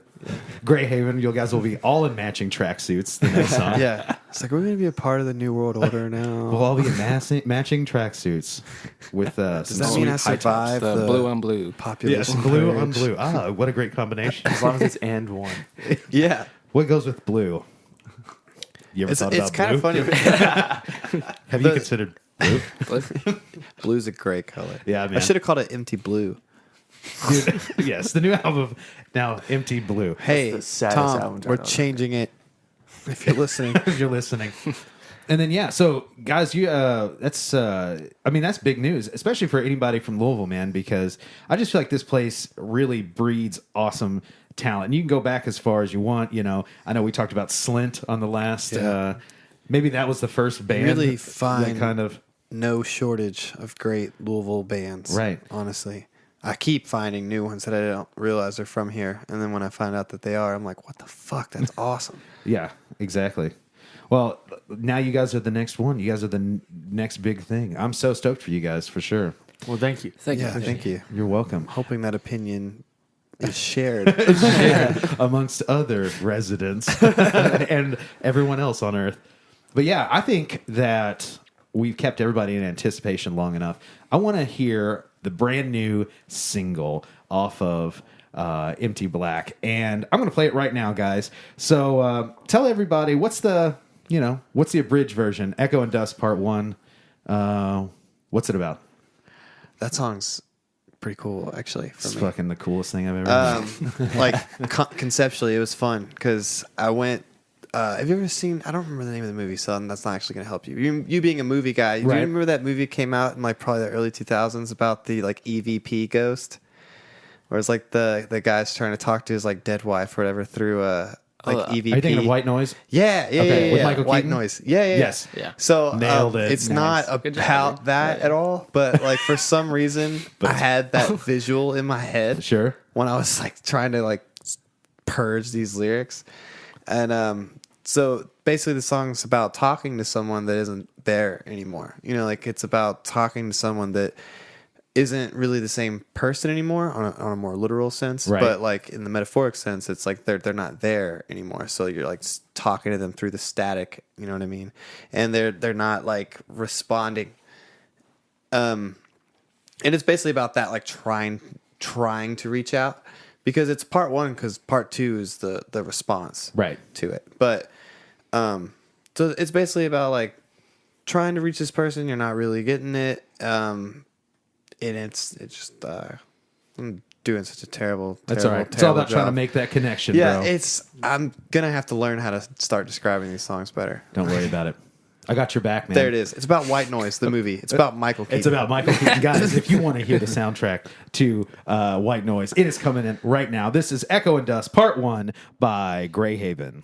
Greyhaven. You guys will be all in matching tracksuits the next song. yeah, it's like we're gonna be a part of the New World Order now. We'll all be in matching tracksuits with Does some that sweet mean I high tops. survived The the blue on blue. population? Yes, blue on purge? blue. Ah, what a great combination. As long as it's and one. Yeah, What goes with blue? You ever it's thought it's about kind blue? of funny. Have you considered blue? Blue's a great color. Yeah, I man. should have called it Empty Blue. Dude, yes, the new album now, Empty Blue. Hey, the saddest Tom, album we're title. changing it. If you're listening, If you're listening. And then yeah, so guys, you that's I mean that's big news, especially for anybody from Louisville, man, because I just feel like this place really breeds awesome talent. And you can go back as far as you want, you know. I know we talked about Slint on the last Yeah. maybe that was the first band really that find kind of no shortage of great Louisville bands. Right. Honestly, I keep finding new ones that I don't realize are from here, and then when I find out that they are, I'm like, what the fuck? That's awesome. yeah, exactly. Well, now you guys are the next one. You guys are the next big thing. I'm so stoked for you guys, for sure. Well, thank you. Thank Yeah, you. thank you. You're welcome. Hoping that opinion is shared. Amongst other residents and everyone else on Earth. But yeah, I think that we've kept everybody in anticipation long enough. I want to hear the brand new single off of Empty Black, and I'm going to play it right now, guys. So tell everybody what's the abridged version? Echo and Dust Part 1. What's it about? That song's pretty cool, actually. For It's me. fucking the coolest thing I've ever heard. Like conceptually, it was fun because I went. Have you ever seen? I don't remember the name of the movie, so that's not actually going to help you. You being a movie guy, do you Right. remember that movie came out in like probably the early 2000s about the like EVP ghost, where it's like the guy's trying to talk to his like dead wife or whatever through EVP. Are you thinking of White Noise? Yeah, Okay, yeah. with Michael White Keaton? Noise. Yeah. Yes. Yeah. So Nailed it. It's Nice. not Good job, about dude. that Yeah. at all, but like for some reason, I had that visual in my head Sure. when I was like trying to like purge these lyrics, and so basically the song's about talking to someone that isn't there anymore. You know, like it's about talking to someone that isn't really the same person anymore on a more literal sense, Right. but like in the metaphoric sense, it's like they're not there anymore. So you're like talking to them through the static, you know what I mean? And they're not like responding. And it's basically about that, like trying to reach out, because it's part one, because part two is the response Right. to it. But so it's basically about like trying to reach this person, you're not really getting it, and it's just I'm doing such a terrible. That's all right. It's all about trying to make that connection, Yeah, bro. I'm gonna have to learn how to start describing these songs better. Don't worry about it. I got your back, man. There it is. It's about White Noise, the movie. It's about Michael Keaton. It's about Michael Keaton. Guys, if you want to hear the soundtrack to White Noise, it is coming in right now. This is Echo and Dust, Part 1 by Greyhaven.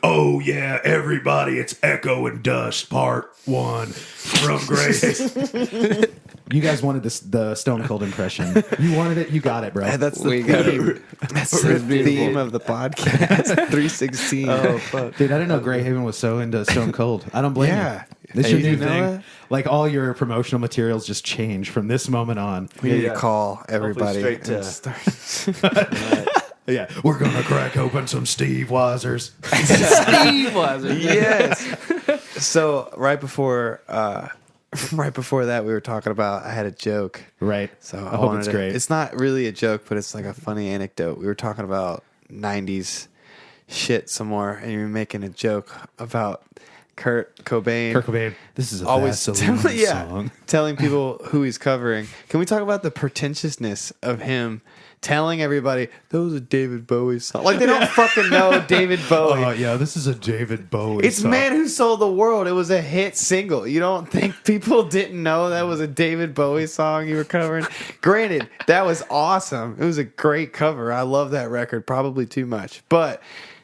Oh yeah, everybody, it's Echo and Dust Part 1. from Greyhaven. You guys wanted the Stone Cold impression. You wanted it. You got it, bro. That's the We got theme. it. That's the theme of the podcast. 316. Oh, fuck. Dude, I didn't know Greyhaven was so into Stone Cold. I don't blame Yeah. you. This Hey, is your you new know thing. that? Like all your promotional materials just change from this moment on. We need Yeah. to call everybody. straight to- and start- Yeah, we're gonna crack open some Steve Weisers. Steve was it? yes. So right before that, we were talking about. I had a joke. Right. So I hope wanted it's to- great. It's not really a joke, but it's like a funny anecdote. We were talking about '90s shit some more, and you were making a joke about Kurt Cobain. Kurt Cobain. This is a Always Vaseline song. telling people who he's covering. Can we talk about the pretentiousness of him telling everybody that was a David Bowie song? Like they don't fucking know David Bowie. Oh yeah, this is a David Bowie. It's song. Man Who Sold the World. It was a hit single. You don't think people didn't know that was a David Bowie song you were covering? Granted, that was awesome. It was a great cover. I love that record, probably too much. But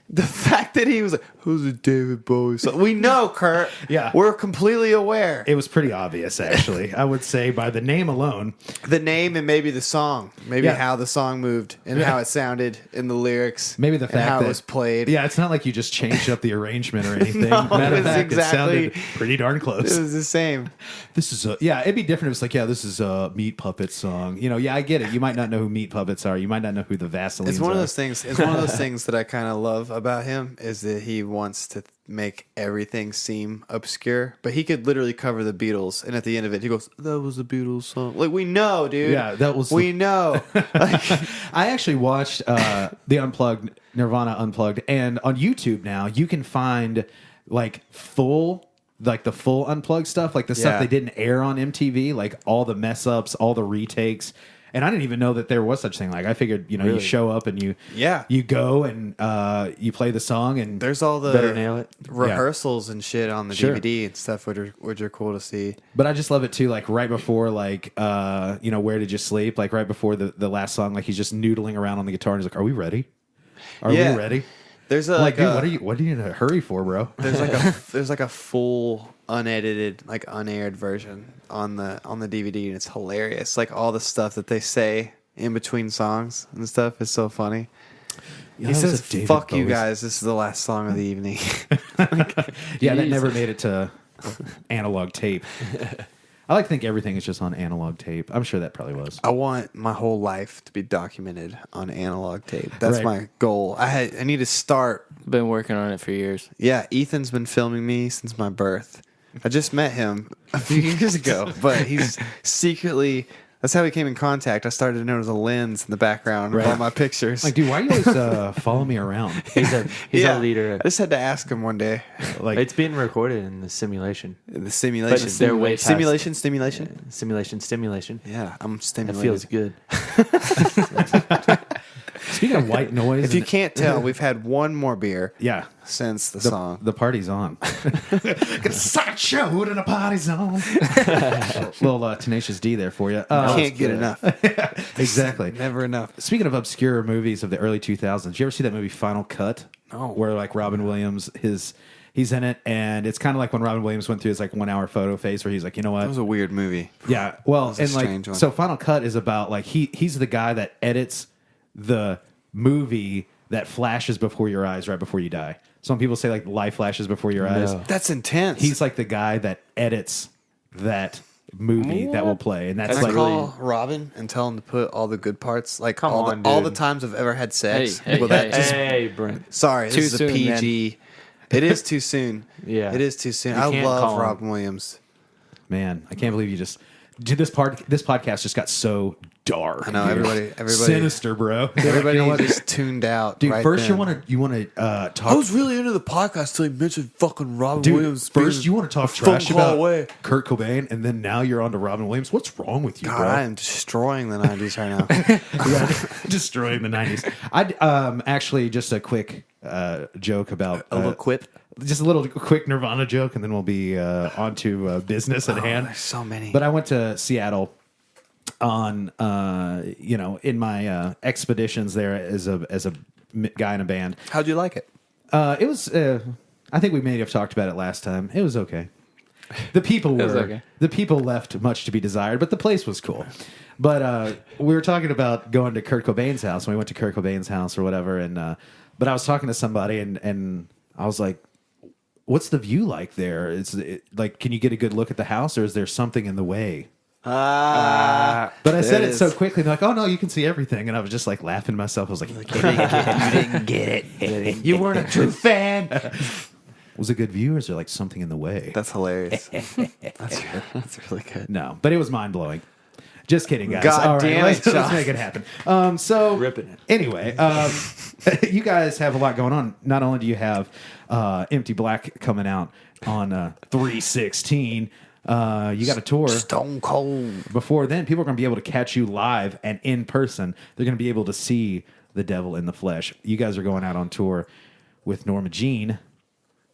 the fact that he was like, who's a David Bowie song? We know, Kurt. Yeah. We're completely aware. It was pretty obvious, actually. I would say by the name alone. The name and maybe the song. Maybe Yeah. how the song moved and how it sounded in the lyrics. Maybe the and fact how that it was played. Yeah, it's not like you just changed up the arrangement or anything. No, Matter it of was fact, exactly- it sounded pretty darn It close. was the same. This is a it'd be different if it's like, yeah, this is a Meat Puppets song. You know, yeah, I get it. You might not know who Meat Puppets are. You might not know who the Vaselines It's one of are. those things. It's one of those things that I kind of love about him is that he wants to make everything seem obscure, but he could literally cover the Beatles, and at the end of it, he goes, "That was the Beatles song." Like we know, dude. Yeah, that was we know. I actually watched the Unplugged, Nirvana Unplugged, and on YouTube now you can find like the full Unplugged stuff, like the stuff Yeah. they didn't air on MTV, like all the mess ups, all the retakes. And I didn't even know that there was such thing. Like I figured, you know, you show up and you go and you play the song and There's all the Better nail it. rehearsals and shit on the Sure. DVD and stuff, which are cool to see. But I just love it too. Like right before, like you know, Where Did You Sleep? Like right before the last song, like he's just noodling around on the guitar and he's like, "Are we ready? Are Yeah. we ready?" There's a Like, like dude, what do you need to hurry for, bro? there's like a full unedited, like unaired version on the DVD, and it's hilarious. Like all the stuff that they say in between songs and stuff is so funny. Yeah, He that was says, a David "Fuck you Bowie- guys, this is the last song of the evening." Yeah, that never made it to analog tape. I like to think everything is just on analog tape. I'm sure that probably was. I want my whole life to be documented on analog tape. That's Right. my goal. I need to start. Been working on it for years. Yeah, Ethan's been filming me since my birth. I just met him a few years ago, but he's secretly. That's how we came in contact. I started to notice a lens in the background of all my pictures. Like, dude, why do you always follow me around? He's a leader. I just had to ask him one day. Like, It's being recorded in the simulation. The simulation. But they're way past- Stimulation. Stimulation. Yeah, I'm That stimulated. feels good. speaking of white noise, If you can't tell, we've had one more beer yeah, since the song. the party's on. Got a sideshow and the party's on. Little Tenacious D there for you. Can't get enough. Exactly. Never enough. Speaking of obscure movies of the early 2000s, did you ever see that movie Final Cut? No. Where like Robin Williams, he's in it, and it's kind of like when Robin Williams went through his like 1 hour photo phase where he's like, you know what? That was a weird movie. Yeah, well, was a and like strange one. so Final Cut is about like he's the guy that edits the movie that flashes before your eyes right before you die. Some people say like life flashes before your eyes. That's intense. He's like the guy that edits that movie that will play, and that's Can I like call Robin and tell him to put all the good parts? Like Come all on, the dude. times I've ever had sex. Hey, Will that just Hey, Brent. sorry, Too this is a soon, PG. It is too soon. Yeah. It is too soon. You I can't love call him. Robin Williams. man, I can't believe you just did this part. This podcast just got so dark. I know dude. everybody sinister, bro. everybody You know what? just tuned out. Dude, right first then. you want to talk. I was really into the podcast till you mentioned fucking Robin Dude, Williams. first being you want to talk a phone trash call about away. Kurt Cobain, and then now you're on to Robin Williams. What's wrong with you, God, bro? I am destroying the '90s right now. Yeah, destroying the 90s. I actually just a quick joke about A little quip. just a little quick Nirvana joke, and then we'll be on to business at hand. There's so many. But I went to Seattle on in my expeditions there as a guy in a band. How'd you like it? It was I think we may have talked about it last time. It was okay. the people was were okay. the people left much to be desired, but the place was cool. But we were talking about going to Kurt Cobain's house, and we went to Kurt Cobain's house or whatever. And but I was talking to somebody, and I was like, "What's the view like there? Like, can you get a good look at the house, or is there something in the way?" But I said it so quickly, they're like, "Oh no, you can see everything," and I was just like laughing to myself. I was like, "You didn't get it. You weren't a true fan." Was it a good view, or is there like something in the way? That's hilarious. That's really good. No, but it was mind blowing. Just kidding, guys. God All right, damn let's, it, let's Josh. make it happen. So Ripping it. Anyway, you guys have a lot going on. Not only do you have Empty Black coming out on 3/16, you got a tour. Stone Cold. Before then, people are going to be able to catch you live and in person. They're going to be able to see the devil in the flesh. You guys are going out on tour with Norma Jean.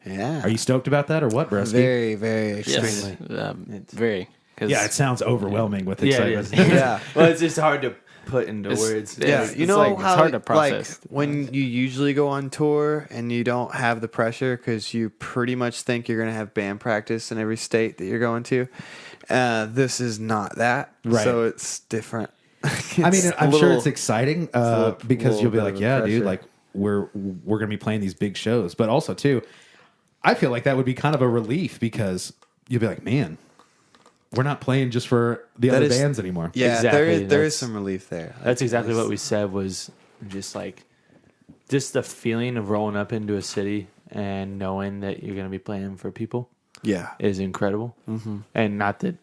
Yeah. Are you stoked about that or what, Brusky? Very, very Yes, extremely. very. 'Cause Yeah, it sounds overwhelming with Yeah, it excitement. is. Yeah. Well, it's just hard to put into It's- words. Yeah, It's you know like, it's how hard to process. like when you usually go on tour and you don't have the pressure because you pretty much think you're going to have band practice in every state that you're going to. This is not that, Right. so it's different. I mean, It's I'm a sure little- it's exciting little- because you'll be little like, bit yeah, of dude, pressure. like we're going to be playing these big shows. But also, too, I feel like that would be kind of a relief because you'll be like, man, we're not playing just for the That other is- bands anymore. Yeah, Exactly, there is that's- some relief there. That's exactly what we said was just like just the feeling of rolling up into a city and knowing that you're going to be playing for people Yeah. is incredible. Mm-hmm. And not that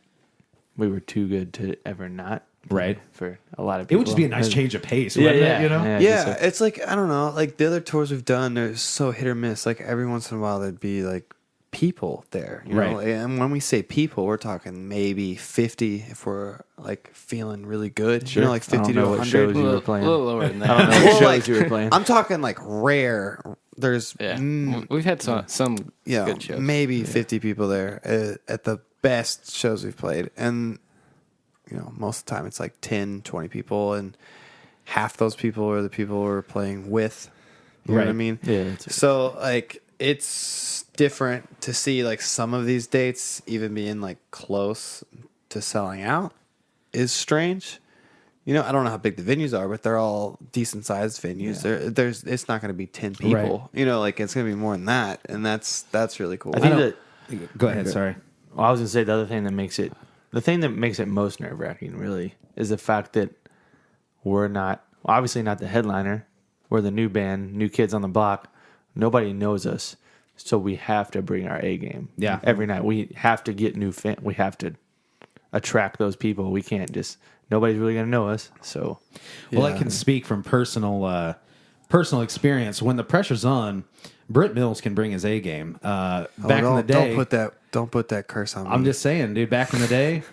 we were too good to ever not play Right. for a lot of It people. would just be a nice change of pace, Yeah, wouldn't yeah, it? You know? yeah. Yeah, just like- it's like I don't know, like the other tours we've done, they're so hit or miss. Like every once in a while, there'd be like people there, you know? Right. And when we say people, we're talking maybe 50 if we're like feeling really good. You know, like I don't 50 to know what 100. shows you were little, playing. little lower than I don't that. know what Well, shows like, you were playing. I'm talking like rare. There's Yeah, we've had some yeah, good shows. maybe 50 people there at the best shows we've played, and you know, most of the time it's like 10, 20 people, and half those people are the people we're playing with. You know what I Right. mean? Yeah, that's- So like it's different to see like some of these dates even being like close to selling out is strange. You know, I don't know how big the venues are, but they're all decent sized venues. There's it's not going to be 10 people. Right. You know, like it's going to be more than that, and that's really cool. I think that Go ahead. Sorry. Well, I was gonna say the thing that makes it most nerve wracking really is the fact that we're not obviously not the headliner. We're the new band, new kids on the block. Nobody knows us, so we have to bring our A game. Yeah. every night we have to get new fan. We have to attract those people. We can't just nobody's really gonna know us. So Well, I can speak from personal experience. When the pressure's on, Brent Mills can bring his A game. Back in the day, don't put that curse on me. I'm just saying, dude. Back in the day,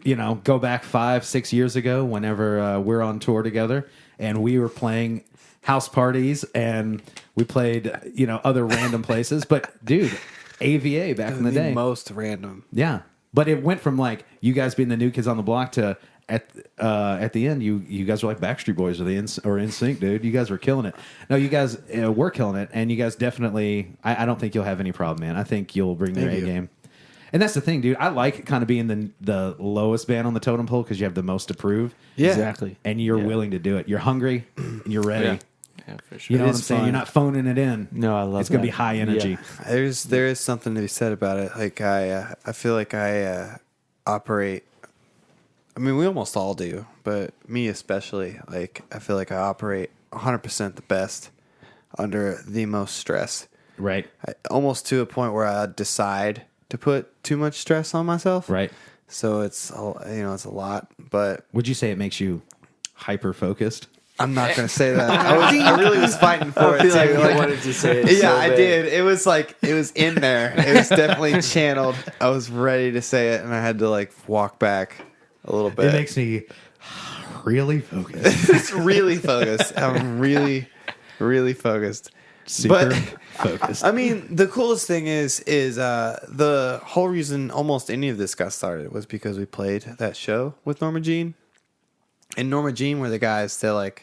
you know, go back 5-6 years ago, whenever we're on tour together, and we were playing house parties, and we played, you know, other random places. But dude, AVA back in the day, most random. yeah. But it went from like you guys being the new kids on the block to at the end, you guys were like Backstreet Boys or NSYNC, dude. You guys were killing it. No, you guys were killing it, and you guys definitely. I don't think you'll have any problem, man. I think you'll bring your A Thank you. game. And that's the thing, dude. I like kind of being the lowest band on the totem pole because you have the most to prove. Yeah. exactly, And you're willing to do it. You're hungry and you're ready. Yeah. Yeah, for sure. You know It what I'm is saying? fun. You're not phoning it in. No, I love It's going to that. be high energy. Yeah. There is something to be said about it. Like I feel like I operate. I mean, we almost all do, but me especially. Like I feel like I operate 100% the best under the most stress. Right. Almost to a point where I decide to put too much stress on myself. Right. So it's it's a lot, but Would you say it makes you hyper focused? I'm not gonna say that. I really was fighting for it too. Like, wanted to say it. yeah, so I bad. did. It was like it was in there. It was definitely channeled. I was ready to say it, and I had to like walk back a little bit. It makes me really focused. it's really focused. I'm really, really focused. Super But focused. I mean, the coolest thing is the whole reason almost any of this got started was because we played that show with Norma Jean, and Norma Jean were the guys that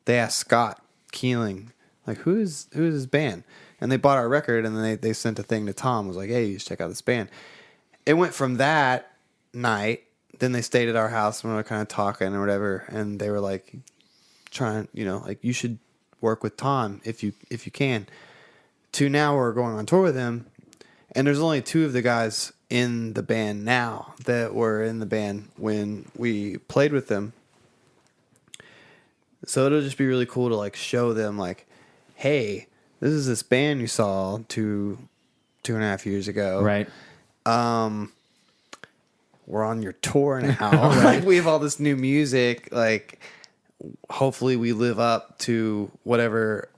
they asked Scott Keeling, like, who is his band? and they bought our record, and then they sent a thing to Tom. Was like, hey, you should check out this band. It went from that night. Then they stayed at our house and we were kind of talking or whatever, and they were like, trying, like you should work with Tom if you can. To now we're going on tour with him, and there's only 2 of the guys in the band now that were in the band when we played with them. So it'll just be really cool to like show them like, hey, this is this band you saw 2.5 years ago, Right. We're on your tour now. Like we have all this new music. Like hopefully we live up to whatever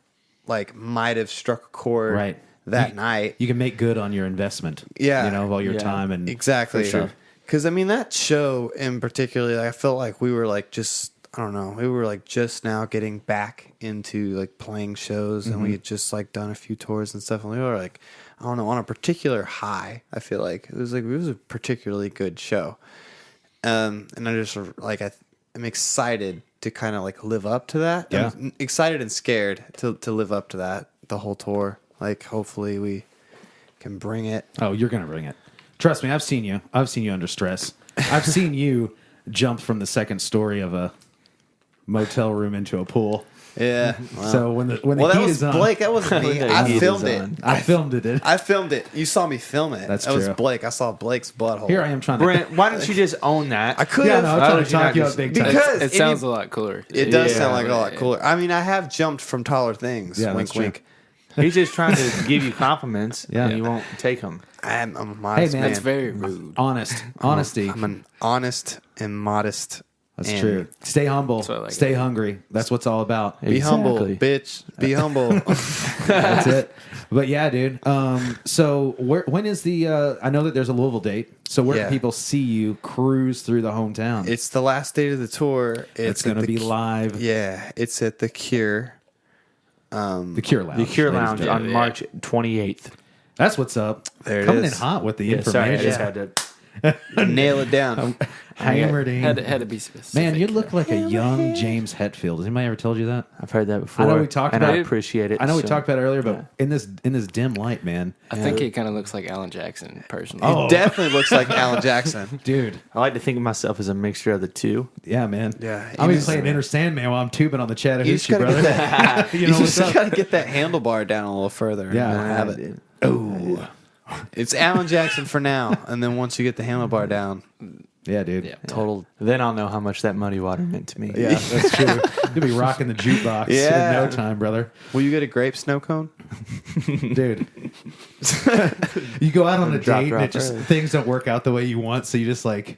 like might have struck a chord Right. that night. You can make good on your investment. Yeah. Of all your Yeah. time and Exactly. For sure. Because I mean that show in particular, I felt like we were like just I don't know, we were like just now getting back into like playing shows, and we had just like done a few tours and stuff, and we were like, I don't know, on a particular high. I feel like it was a particularly good show, and I just like I'm excited to kind of like live up to that. Yeah. I'm excited and scared to live up to that the whole tour. Like hopefully we can bring it. Oh, you're gonna bring it. Trust me, I've seen you. I've seen you under stress. I've seen you jump from the second story of a motel room into a pool. Yeah. Wow. So when the Well, that heat was is on, Blake. That wasn't me. The I heat filmed is it. on. I filmed it. I filmed it. You saw me film it. That's that was true. Blake. I saw Blake's butthole. Here I am trying to. Brent, why don't you just own that? I could Yeah, have. no, I'm Why trying would to you talk not you up just- big time. Because It sounds a lot cooler. It does Yeah, sound like a lot yeah. cooler. I mean, I have jumped from taller things. Yeah, wink, that's true. wink. He's just trying to give you compliments, Yeah. and you won't take them. I'm a modest man, man. That's very rude. Honesty. I'm an honest and modest. That's and true. Stay humble. what I like Stay about it. hungry. That's what it's all about. Be humble, Exactly. bitch. Be humble. That's it. But yeah, dude. So when is the? I know that there's a Louisville date. So where Yeah. can people see you cruise through the hometown? It's the last date of the tour. It's at going to the be Cu- live. Yeah, it's at the Cure. The Cure Lounge. The Cure ladies and Lounge gentlemen. on March 28th. That's what's up. There it Coming is. in hot with the Yeah, sorry, I information. just had to. Nail it down. Hammered in. Had to be specific. Man, you look like a young James Hetfield. Has anybody ever told you that? I've heard that before. I know we talked and about I it. appreciate it. I know we so- talked about it earlier, but in this dim light, man, I think he kind of looks like Alan Jackson, personally. Oh. It definitely looks like Alan Jackson. dude. I like to think of myself as a mixture of the two. Yeah, man. Yeah, I'll it be is- playing Inner Sandman while I'm tubing on the You just Chattahoochee, gotta brother. get that. You You, know what's just up? gotta get that handlebar down a little further. Yeah. and we'll have it. Oh, It's Alan Jackson for now, and then once you get the handlebar down, yeah, dude. Yeah. total. Then I'll know how much that muddy water meant to me. Yeah, that's true. You'll be rocking the jukebox Yeah. in no time, brother. Will you get a grape snow cone? Dude. You go out on a Drop date and it just early. things don't work out the way you want, so you just like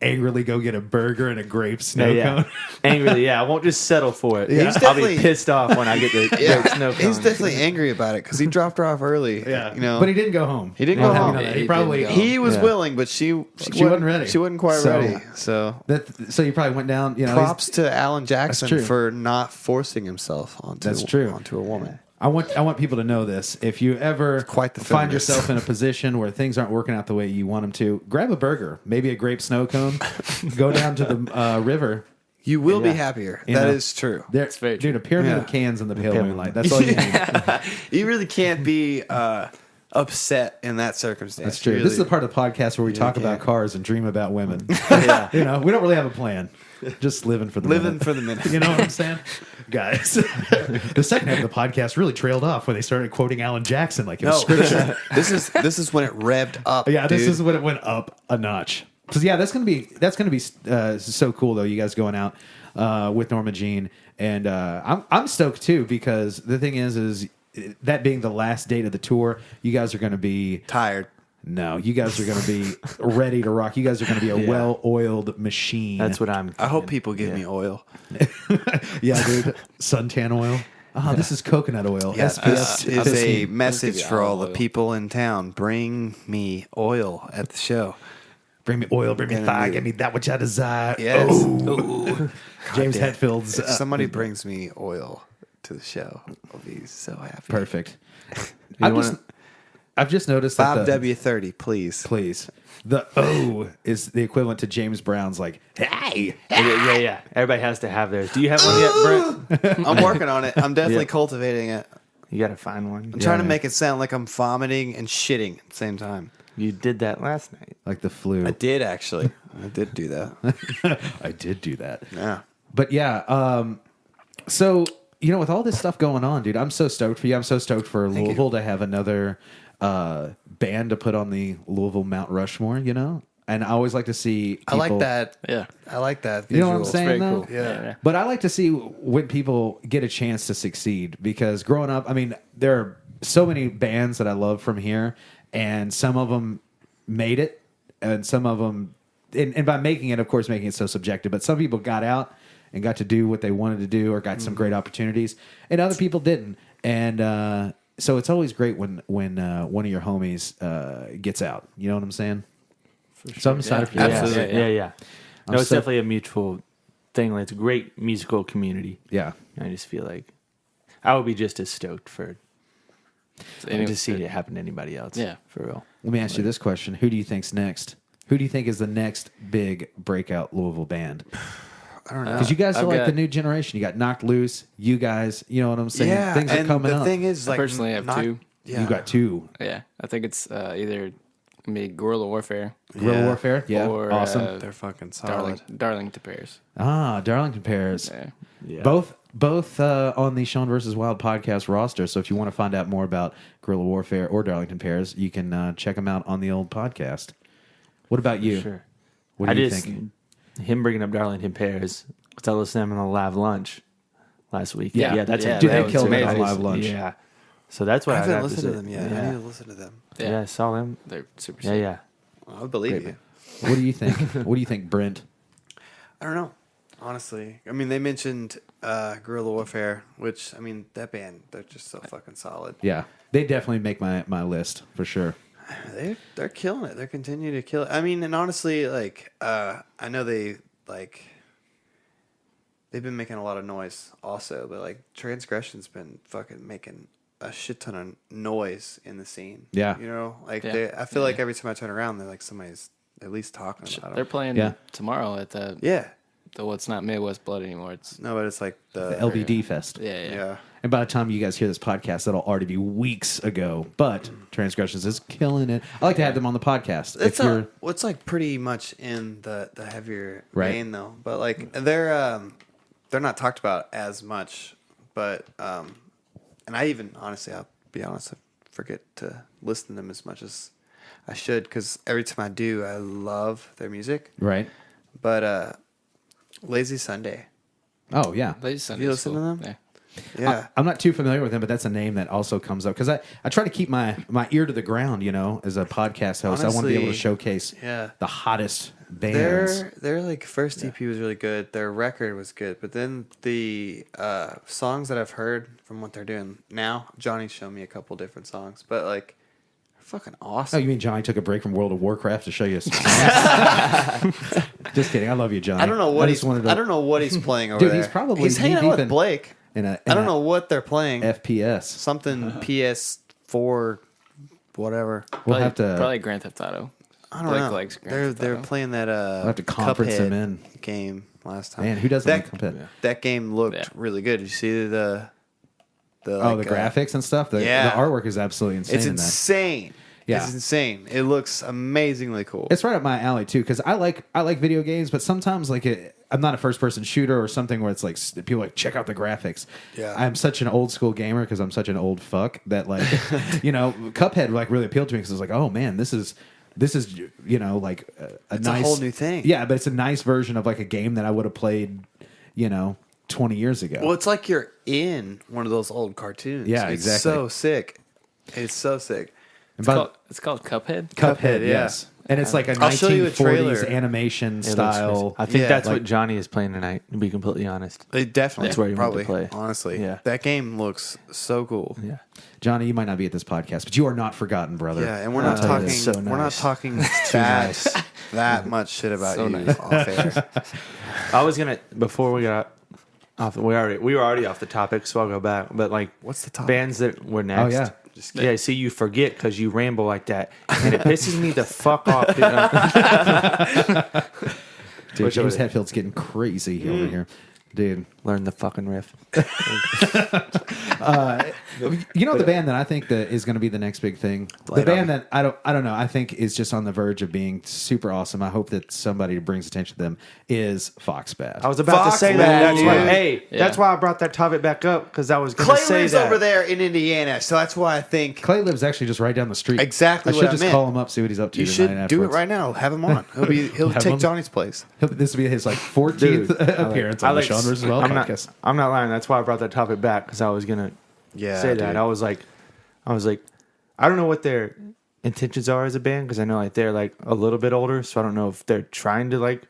angrily go get a burger and a grape snow cone. Angrily, yeah. I won't just settle for it. Yeah. He's I'll be definitely- pissed off when I get the Yeah, great snow cone. he's definitely angry about it because he dropped her off early. Yeah. you know, But he didn't go home. He didn't go I'm happy home. to know that. He He probably didn't go. he was Yeah. willing, but she wasn't ready. She wasn't quite So- ready. So so you probably went down, you know. props to Alan Jackson true. for not forcing himself onto That's true. onto a woman. I want people to know this. If you ever Quite the find feminist. yourself in a position where things aren't working out the way you want them to, grab a burger, maybe a grape snow cone, go down to the river. You will be Yeah. happier. You That know. is true. There, very dude, a pyramid Yeah. of cans in the pale Pale moonlight. That's all you need. You really can't be upset in that circumstance. That's true. You This is the really- part of the podcast where we talk about can't. cars and dream about women. Yeah. You know, we don't really have a plan. Just living for the living minute. for the minute. You know what I'm saying? Guys, the second half of the podcast really trailed off when they started quoting Alan Jackson like it was No, scripture. this is when it revved up. Yeah, this dude. is when it went up a notch. So yeah, that's gonna be so cool though. You guys going out with Norma Jean, and I'm stoked too because the thing is that being the last date of the tour, you guys are gonna be tired. no, you guys are gonna be ready to rock. You guys are gonna be a well-oiled machine. That's what I'm. I hope people give me oil. yeah, dude. Suntan oil. Oh, this is coconut oil. Yes, SPF this is a 15. message give you for all the oil. people in town. Bring me oil at the show. Bring me oil, bring me Yeah, thigh, dude. give me that which I desire. Yes. Oh. James damn. Hetfield's If somebody brings me oil to the show, I'll be so happy. perfect. wanna- I've just noticed that Bob W30, please. please. The O is the equivalent to James Brown's like, hey. Yeah. Everybody has to have theirs. Do you have one yet, Brent? I'm working on it. I'm definitely Yeah. cultivating it. You got to find one. I'm trying to make it sound like I'm vomiting and shitting at the same time. You did that last night. Like the flu. I did actually. I did do that. I did do that. Yeah. But yeah, so with all this stuff going on, dude, I'm so stoked for you. I'm so stoked for Louisville to have another band to put on the Louisville Mount Rushmore. And I always like to see. People, I like that. Yeah. I like that. You know what I'm visual. saying? Very Though? cool. Yeah. But I like to see when people get a chance to succeed because growing up, I mean, there are so many bands that I love from here, and some of them made it, and some of them, and by making it, of course, making it so subjective, but some people got out and got to do what they wanted to do or got some great opportunities, and other people didn't. And so it's always great when one of your homies gets out. You know what I'm saying? So I'm excited for you. Absolutely. Yeah. No, it's definitely a mutual thing. Like, it's a great musical community. Yeah. I just feel like I would be just as stoked for to see it happen to anybody else. Yeah. For real. Let me ask you this question: who do you think's next? Who do you think is the next big breakout Louisville band? I don't know. Because you guys are I've like got- the new generation. You got Knocked Loose. You guys, you know what I'm saying? Yeah, Things are and coming the up. thing is, I like, personally have two. Yeah. You got two. Yeah. I think it's either maybe Guerrilla Warfare Guerrilla Yeah. Warfare. Yeah, or awesome. They're fucking solid. Darlington Pairs. Darlington Pairs. Yeah. Yeah. Both on the Sean vs. Wild podcast roster. So if you want to find out more about Guerrilla Warfare or Darlington Pairs, you can check them out on the old podcast. What about you? Sure. What do you think? Him bringing up Darlington Pairs, because I listened to him on the live lunch last week. Yeah. That's Yeah, Dude, that they was killed it on amazing. live lunch. Yeah. So that's what I I haven't have listened to say. them yet. I Yeah. need to listen to them. Yeah, I saw them. They're super Yeah, sick. yeah. I believe you. What do you think? What do you think, Brent? I don't know. Honestly, I mean, they mentioned Guerrilla Warfare, which, I mean, that band, they're just so fucking solid. Yeah, they definitely make my list for sure. They're killing it. They're continuing to kill it. I mean, and honestly, like, I know they've been making a lot of noise also, but like Transgression's been fucking making a shit ton of noise in the scene. Yeah. Like Yeah. I feel like every time I turn around, they're like somebody's at least talking about They're them. playing Yeah. tomorrow at the well, it's not Midwest Blood anymore. It's No, but it's like the LBD Fest. yeah. Yeah. And by the time you guys hear this podcast, that'll already be weeks ago. But Transgressions is killing it. I like to have them on the podcast. It's like pretty much in the heavier Right. vein though, but like they're not talked about as much. But and I even honestly, I'll be honest, I forget to listen to them as much as I should because every time I do, I love their music. right. But Lazy Sunday, Oh yeah. Lazy Sunday. You is listen to cool. them? Yeah. yeah, I'm not too familiar with them, but that's a name that also comes up because I try to keep my ear to the ground. As a podcast host, I want to be able to Honestly, showcase yeah. the hottest bands. Their like first EP was really good. Their record was good, but then the songs that I've heard from what they're doing now, Johnny's shown me a couple different songs, but like they're fucking Oh, awesome. you mean Johnny took a break from World of Warcraft to show you some songs? Just kidding. I love you, Johnny. I don't know what he's. wanted to, I don't know what he's playing over Dude, there. he's probably he's hanging out knee-deep with in- Blake. in a I don't know what they're playing. FPS. Something PS4, whatever. We'll have to. probably Grand Theft Auto. I don't Blake know. likes Grand They're Theft Auto. playing that have to conference Cuphead them in. game last time. Man, who doesn't that, like Cuphead? That game looked Yeah. really good. Did you see the Oh, like, the graphics and stuff. The yeah. artwork is absolutely insane. It's in that. insane. Yeah. It's insane. It looks amazingly cool. It's right up my alley too because I like video games, but sometimes I'm not a first person shooter or something where it's like people like check out the graphics. Yeah. I'm such an old school gamer because I'm such an old fuck that like Cuphead like really appealed to me because I was like, oh man, this is like a It's a nice whole new thing. Yeah, but it's a nice version of like a game that I would have played 20 years ago. Well, it's like you're in one of those old cartoons. Yeah, it's exactly. so sick. It's so sick. And It's called Cuphead. Cuphead, yeah. yes. And it's like a I'll show you a 1940s trailer. animation It looks style. crazy. I think Yeah, that's like- what Johnny is playing tonight, to be completely honest. It definitely. That's where you want to probably play. Honestly, Yeah. that game looks so cool. Yeah. Johnny, you might not be at this podcast, but you are not forgotten, brother. Yeah, and we're I'll not tell you talking. this. so We're not nice. talking that much shit about So you nice. off air. I was gonna before we got off. We were already off the topic, so I'll go back. But like, What's the topic? bands that were next? Oh, yeah. Yeah, see, you forget because you ramble like that, and it pisses me the fuck off. Dude, Which James over there? Hetfield's getting crazy over here. Dude, learn the fucking riff. You know the band that I think that is going to be the next big thing. The band that I don't know. I think is just on the verge of being super awesome. I hope that somebody brings attention to them. Is Foxbat. I was about to say that. Foxbat, dude. That's why I brought that topic back up because I was going to Clay say lives that. over there in Indiana, so that's why I think Clay lives actually just right down the street. Exactly I what should I just meant. call him up, see what he's up to. you tonight should do it afterwards. right now. Have him on. He'll Have take him? Johnny's place. This will be his 14th appearance on the Sean vs. Wild podcast. I'm not lying. That's why I brought that topic back because I was gonna say that. dude. I was like, I don't know what their intentions are as a band because I know like they're like a little bit older, so I don't know if they're trying to like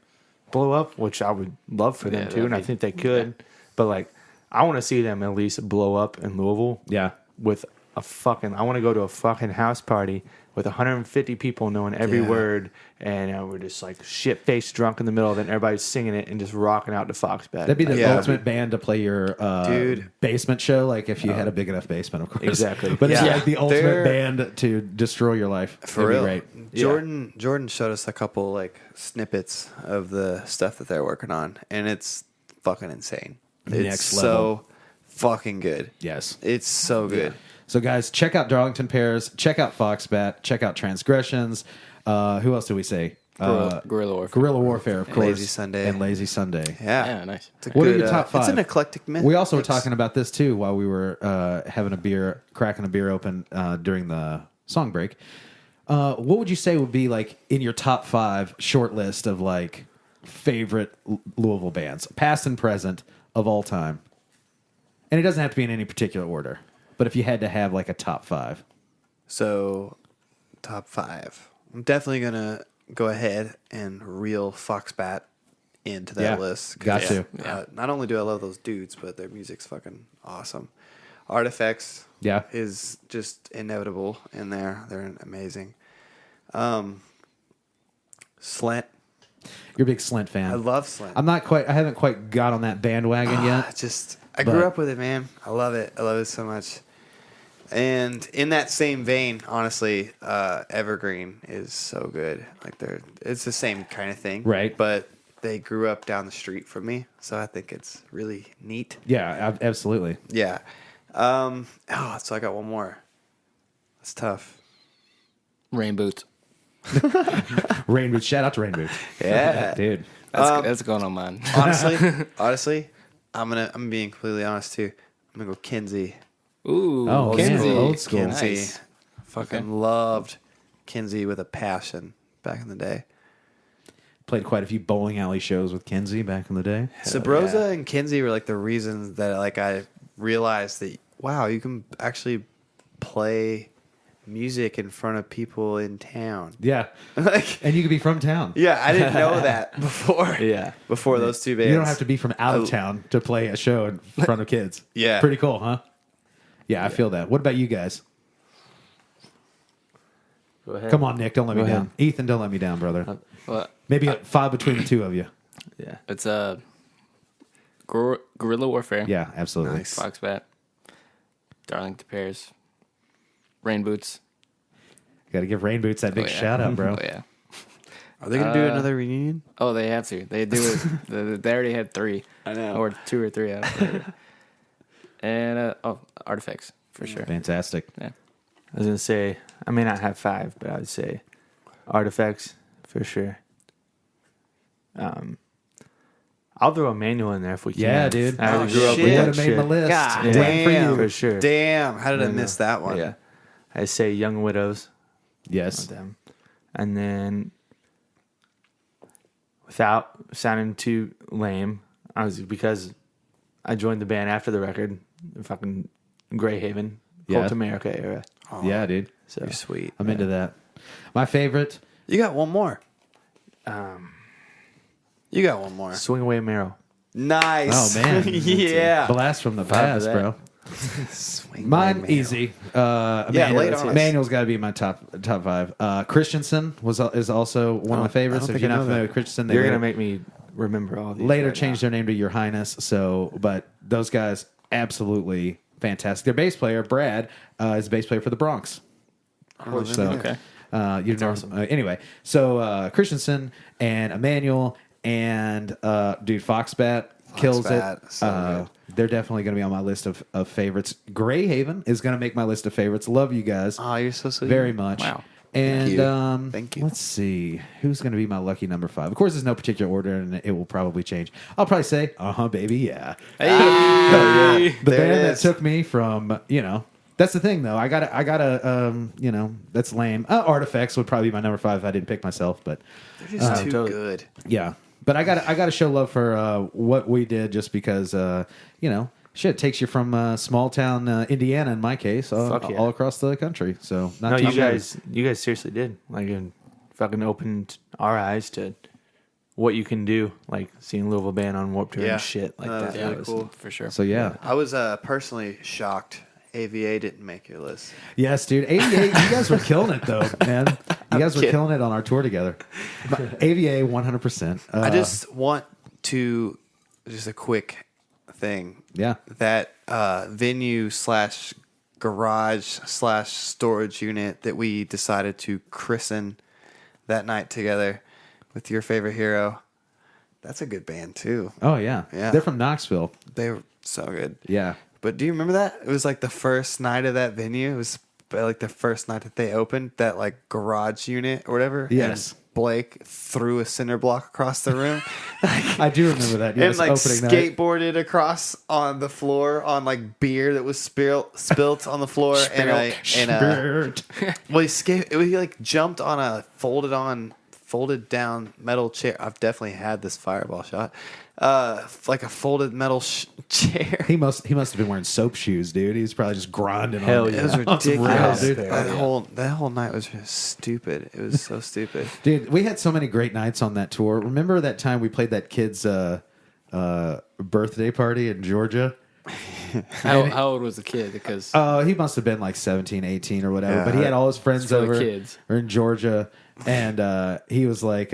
blow up, which I would love for them to, and I think they could. But like, I want to see them at least blow up in Louisville. Yeah. With a fucking, I want to go to a fucking house party with 150 people knowing every word, and we're just like shit faced drunk in the middle, then everybody's singing it and just rocking out to Foxbat. That'd be the ultimate band to play your Dude. basement show, like if you had a big enough basement, of course. Exactly. But it's Yeah. like the ultimate They're- band to destroy your life. For It'd be real. great. Jordan showed us a couple like snippets of the stuff that they're working on, and it's fucking insane. It's Next level. so fucking good. Yes. It's so good. So, guys, check out Darlington Pairs. Check out Foxbat. Check out Transgressions. Who else do we say? Guerrilla Warfare. Guerrilla Warfare, of course. Lazy Sunday. And Lazy Sunday. Yeah. Yeah, nice. It's a What are good, your top five? It's an eclectic mix. We also were talking about this, too, while we were having a beer, cracking a beer open during the song break. What would you say would be, like, in your top 5 short list of, like, favorite Louisville bands, past and present, of all time? And it doesn't have to be in any particular order. But if you had to have, like, a top 5. So, top 5. I'm definitely going to go ahead and reel Foxbat into that Yeah, list. 'Cause, got to. not only do I love those dudes, but their music's fucking awesome. Artifacts Yeah. is just inevitable in there. They're amazing. Slint. You're a big Slint fan. I love Slint. I haven't quite got on that bandwagon yet. I grew up with it, man. I love it. I love it so much. And in that same vein, honestly, Evergreen is so good. Like it's the same kind of thing, Right. But they grew up down the street from me, so I think it's really neat. Yeah, absolutely. Yeah. So I got one more. That's tough. Rain Boots. Rain Boots. Shout out to Rain Boots. Yeah, Dude. That's going on mine. honestly, I'm being completely honest too. I'm gonna go Kinsey. Ooh, Oh, old man. school. Old school. Kinsey. Nice. Fucking loved Kinsey with a passion back in the day. Played quite a few bowling alley shows with Kenzie back in the day. Sabrosa and Kinsey were like the reasons that like I realized that wow, you can actually play music in front of people in town. Yeah. Like, And you could be from town. yeah, I didn't know that before. Yeah. Before those two bands. You don't have to be from out of town to play a show in front of kids. Yeah. Pretty cool, huh? Yeah, I feel that. What about you guys? Go ahead. Come on, Nick. Don't let me Go down. ahead. Ethan, don't let me down, brother. Well, Maybe 5 between the two of you. Yeah. it's Guerrilla Warfare. Yeah, absolutely. Nice. Foxbat. Darlington Pairs. Rain Boots. Got to give Rain Boots that big Oh, yeah. shout out, bro. Oh yeah. Are they gonna do another reunion? Oh, they have to. They do it. They already had 3. I know. Or 2 or 3 out of it. And Artifacts for sure. Fantastic. Yeah. I was going to say, I may not have 5, but I would say Artifacts for sure. I'll throw a manual in there if we can. Yeah, dude. I Oh, grew up shit. with Would that have made shit. my list. God Yeah. Waiting for damn. you. For sure. Damn, how did I No, miss that one? Yeah. I say Young Widows. Yes. With them. And then, without sounding too lame, because I joined the band after the record, fucking Greyhaven, Yeah. Cult America era. Yeah, dude. So You're sweet. I'm into that. My favorite. You got one more. You got one more. Swing Away Marrow. Nice. Oh, man. yeah. Blast from the for past, that. bro. Swing Mine my easy. lay it on us. Manuel's got to be my top 5. Christensen is also one of my favorites. I don't If think you're I not know familiar that. with Christensen, they You're later, gonna make me remember all these. later right changed their name to Your Highness. So, but those guys absolutely fantastic. Their bass player Brad is a bass player for the Bronx. So, Okay. You know, anyway, so Christensen and Emmanuel and dude Foxbat. kills Fat, it. so They're definitely going to be on my list of favorites. Greyhaven is going to make my list of favorites. Love you guys Oh, you're so sweet. very much. Wow. And you. Thank you. Let's see who's going to be my lucky number 5. Of course, there's no particular order, and it will probably change. I'll probably say, baby, yeah. Hey. The There it band that is. took me from, that's the thing though. I gotta, that's lame. Artifacts would probably be my number 5 if I didn't pick myself, but They're just too totally. good. yeah. But I gotta show love for what we did, just because, shit takes you from small town Indiana in my case, Fuck yeah. all across the country. So not No, too you shabby. guys seriously did. Like, it fucking opened our eyes to what you can do. Like seeing Louisville band on Warped Tour Yeah. and shit like that. Yeah, That was- cool. For sure. So yeah. I was personally shocked AVA didn't make your list. Yes, dude. AVA, you guys were killing it though, man. You guys were kidding. killing it on our tour together. But AVA, 100%. I just want to, just a quick thing. Yeah. That venue / garage / storage unit that we decided to christen that night together with your favorite hero. That's a good band too. Oh yeah. Yeah. They're from Knoxville. They were so good. Yeah. But do you remember that? It was like the first night of that venue. It was like the first night that they opened that like garage unit or whatever. Yes. And Blake threw a cinder block across the room. I do remember that. Yes, and like opening night. skateboarded across on the floor on like beer that was spilt on the floor. Spirit. Well, he like jumped on a folded down metal chair. I've definitely had this fireball shot. Like a folded metal chair. He must have been wearing soap shoes, dude. He's probably just grinding Hell on yeah. It was on some ridiculous. rails, dude. That whole night was just stupid. It was so stupid. Dude, we had so many great nights on that tour. Remember that time we played that kid's birthday party in Georgia? How old was the kid? Because He must have been like 17, 18 or whatever. Yeah. But he had all his friends for the over kids. or in Georgia, and he was like,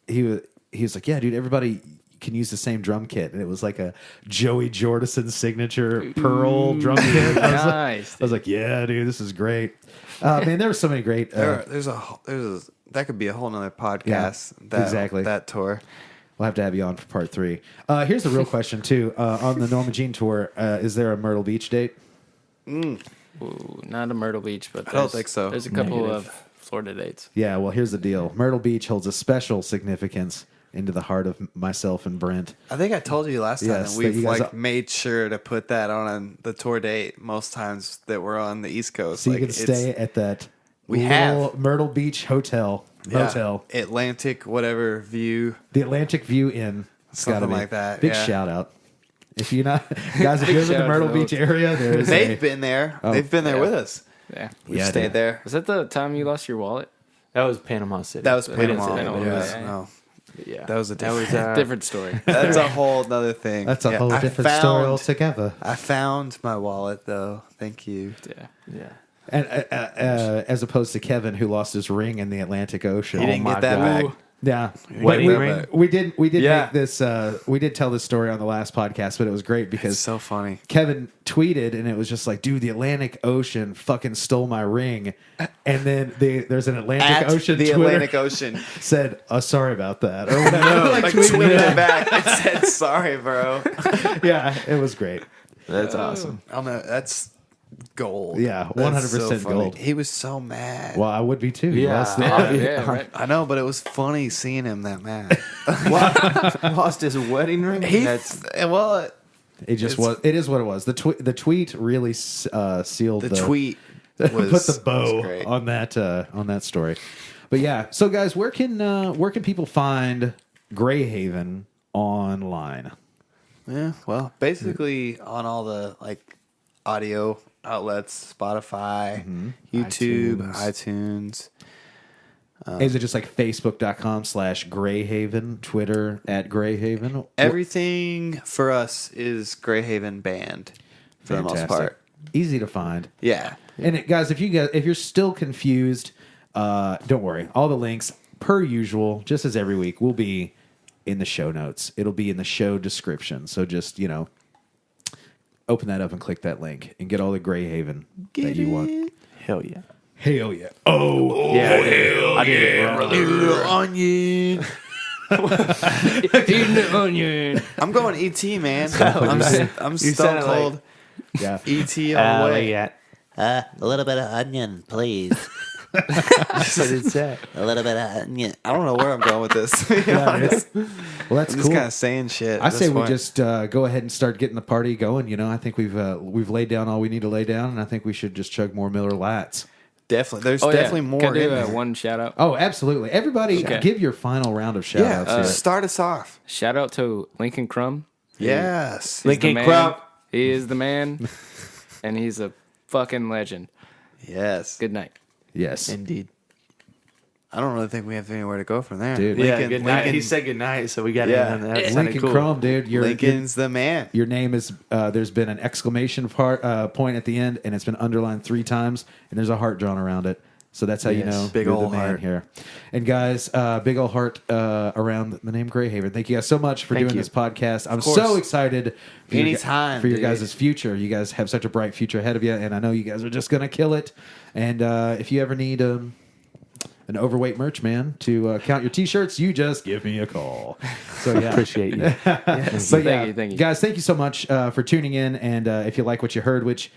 he was like, yeah, dude, everybody can use the same drum kit, and it was like a Joey Jordison signature pearl drum kit. I was, nice. I was like, yeah, dude, this is great. Man, there were so many great. There's that could be a whole nother podcast. Yeah, exactly. That tour. We'll have to have you on for part 3. Here's the real question too. On the Norma Jean tour, is there a Myrtle Beach date? Ooh, not a Myrtle Beach, but don't think so. There's a couple Negative. of Florida dates. Yeah, well, here's the deal. Myrtle Beach holds a special significance into the heart of myself and Brent. I think I told you last time Yes, that that we've you guys like are- made sure to put that on the tour date most times that we're on the East Coast. So like, you can stay at that We little have. Myrtle Beach hotel. Motel. Atlantic, whatever view. The Atlantic View Inn. It's gotta Something be. like that, Big yeah. shout out. If you're not, guys, if you're in the shout Myrtle out. Beach area, there is They've been there. Oh, They've been there yeah. with us. Yeah. We've Yeah, stayed dude. there. Was that the time you lost your wallet? That was Panama City. That was Yeah, Panama. Panama, Yeah, yeah. no, yeah. that was a different. Different story. That's a whole other thing. That's a Yeah, whole I different story found- altogether. I found my wallet though. Thank you. Yeah. Yeah. And as opposed to Kevin, who lost his ring in the Atlantic Ocean. He didn't my get that God. back. Yeah, Wedding we, ring? we did Yeah. make this. We did tell this story on the last podcast, but it was great because It's so funny. Kevin tweeted, and it was just like, "Dude, the Atlantic Ocean fucking stole my ring," and then there's an Atlantic At Ocean the Twitter Atlantic Ocean. said, "Sorry about that," or whatever. Like tweeted it back. It said, "Sorry, bro." Yeah, it was great. That's awesome. I don't know. That's gold. Yeah, That's 100% funny. gold. He was so mad. Well, I would be too. Yeah. Yes. Yeah, right. I know, but it was funny seeing him that mad. Lost his wedding ring? Well, It just It's- was. It is what it was. The tweet really sealed the tweet was put the was bow great. on that story. But yeah, so guys, where can people find Greyhaven online? Yeah, well, basically on all the like audio outlets, Spotify, YouTube, iTunes. Is it just like Facebook.com/Greyhaven, Twitter @Greyhaven? Everything for us is Greyhaven Band for the most part. Easy to find. Yeah. And guys, if you're still confused, don't worry. All the links, per usual, just as every week, will be in the show notes. It'll be in the show description. So just open that up and click that link and get all the Greyhaven that you want. Hell yeah. Hell yeah! Oh, Yeah. I did it. Onion. Eating the onion. I'm going ET, man. I'm You stone sounded like- cold. Yeah. ET all the way. Yeah. A little bit of onion, please. That's what it said. A little bit of onion. I don't know where I'm going with this. To be honest. Well, that's I'm cool. just kind of saying shit. I at say this we point. just go ahead and start getting the party going. You know, I think we've laid down all we need to lay down, and I think we should just chug more Miller Lights. definitely. There's Oh, definitely yeah. more Can I in do there. one shout out? Oh, absolutely! Everybody, Okay. give your final round of shout Yeah, outs here. start us off. Shout out to Lincoln Crumb. Yes. He's the Lincoln man. Crumb. He is the man, and he's a fucking legend. Yes. Good night. Yes, Indeed. I don't really think we have anywhere to go from there. Dude. Yeah, Lincoln, good night. Lincoln, He said good night, so we got Yeah. in on that. That sounded Lincoln cool. Crumb, dude. Lincoln's the man. Your name is there's been an exclamation point at the end, and it's been underlined 3 times, and there's a heart drawn around it. So that's how you know Big you're ol' the man heart. here. And guys, big old heart around the name Greyhaven. Thank you guys so much for Thank doing you. this podcast. I'm course. so excited for Anytime, for your dude. guys' future. You guys have such a bright future ahead of you, and I know you guys are just gonna kill it. And if you ever need an overweight merch man to count your t-shirts, you just give me a call. So yeah, Appreciate you. but yeah, Thank you. guys, thank you so much for tuning in. And if you like what you heard, which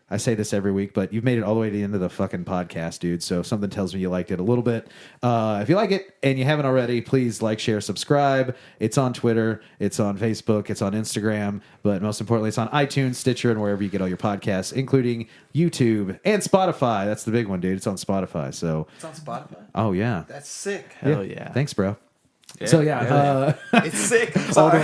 I say this every week, but you've made it all the way to the end of the fucking podcast, dude. So something tells me you liked it a little bit. If you like it and you haven't already, please like, share, subscribe. It's on Twitter, it's on Facebook, it's on Instagram, but most importantly, it's on iTunes, Stitcher, and wherever you get all your podcasts, including YouTube and Spotify. That's the big one, dude. It's on Spotify. So, It's on Spotify. oh yeah, That's sick. Hell yeah. Thanks, bro. So yeah, It's sick. I'm sorry.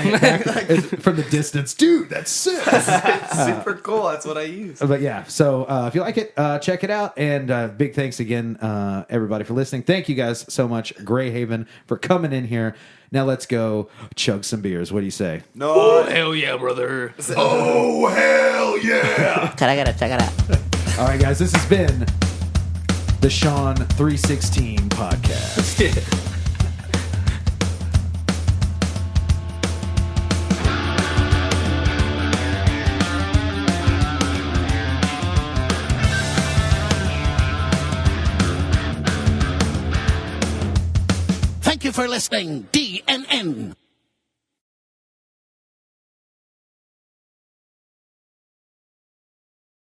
from the distance, dude. That's sick. It's super cool. That's what I use. But yeah, so if you like it, check it out. And big thanks again, everybody, for listening. Thank you guys so much, Greyhaven, for coming in here. Now let's go chug some beers. What do you say? No. Hell yeah, brother. Oh, hell yeah. Check it out. All right, guys, this has been the Sean 316 podcast. Thank you for listening, DNN.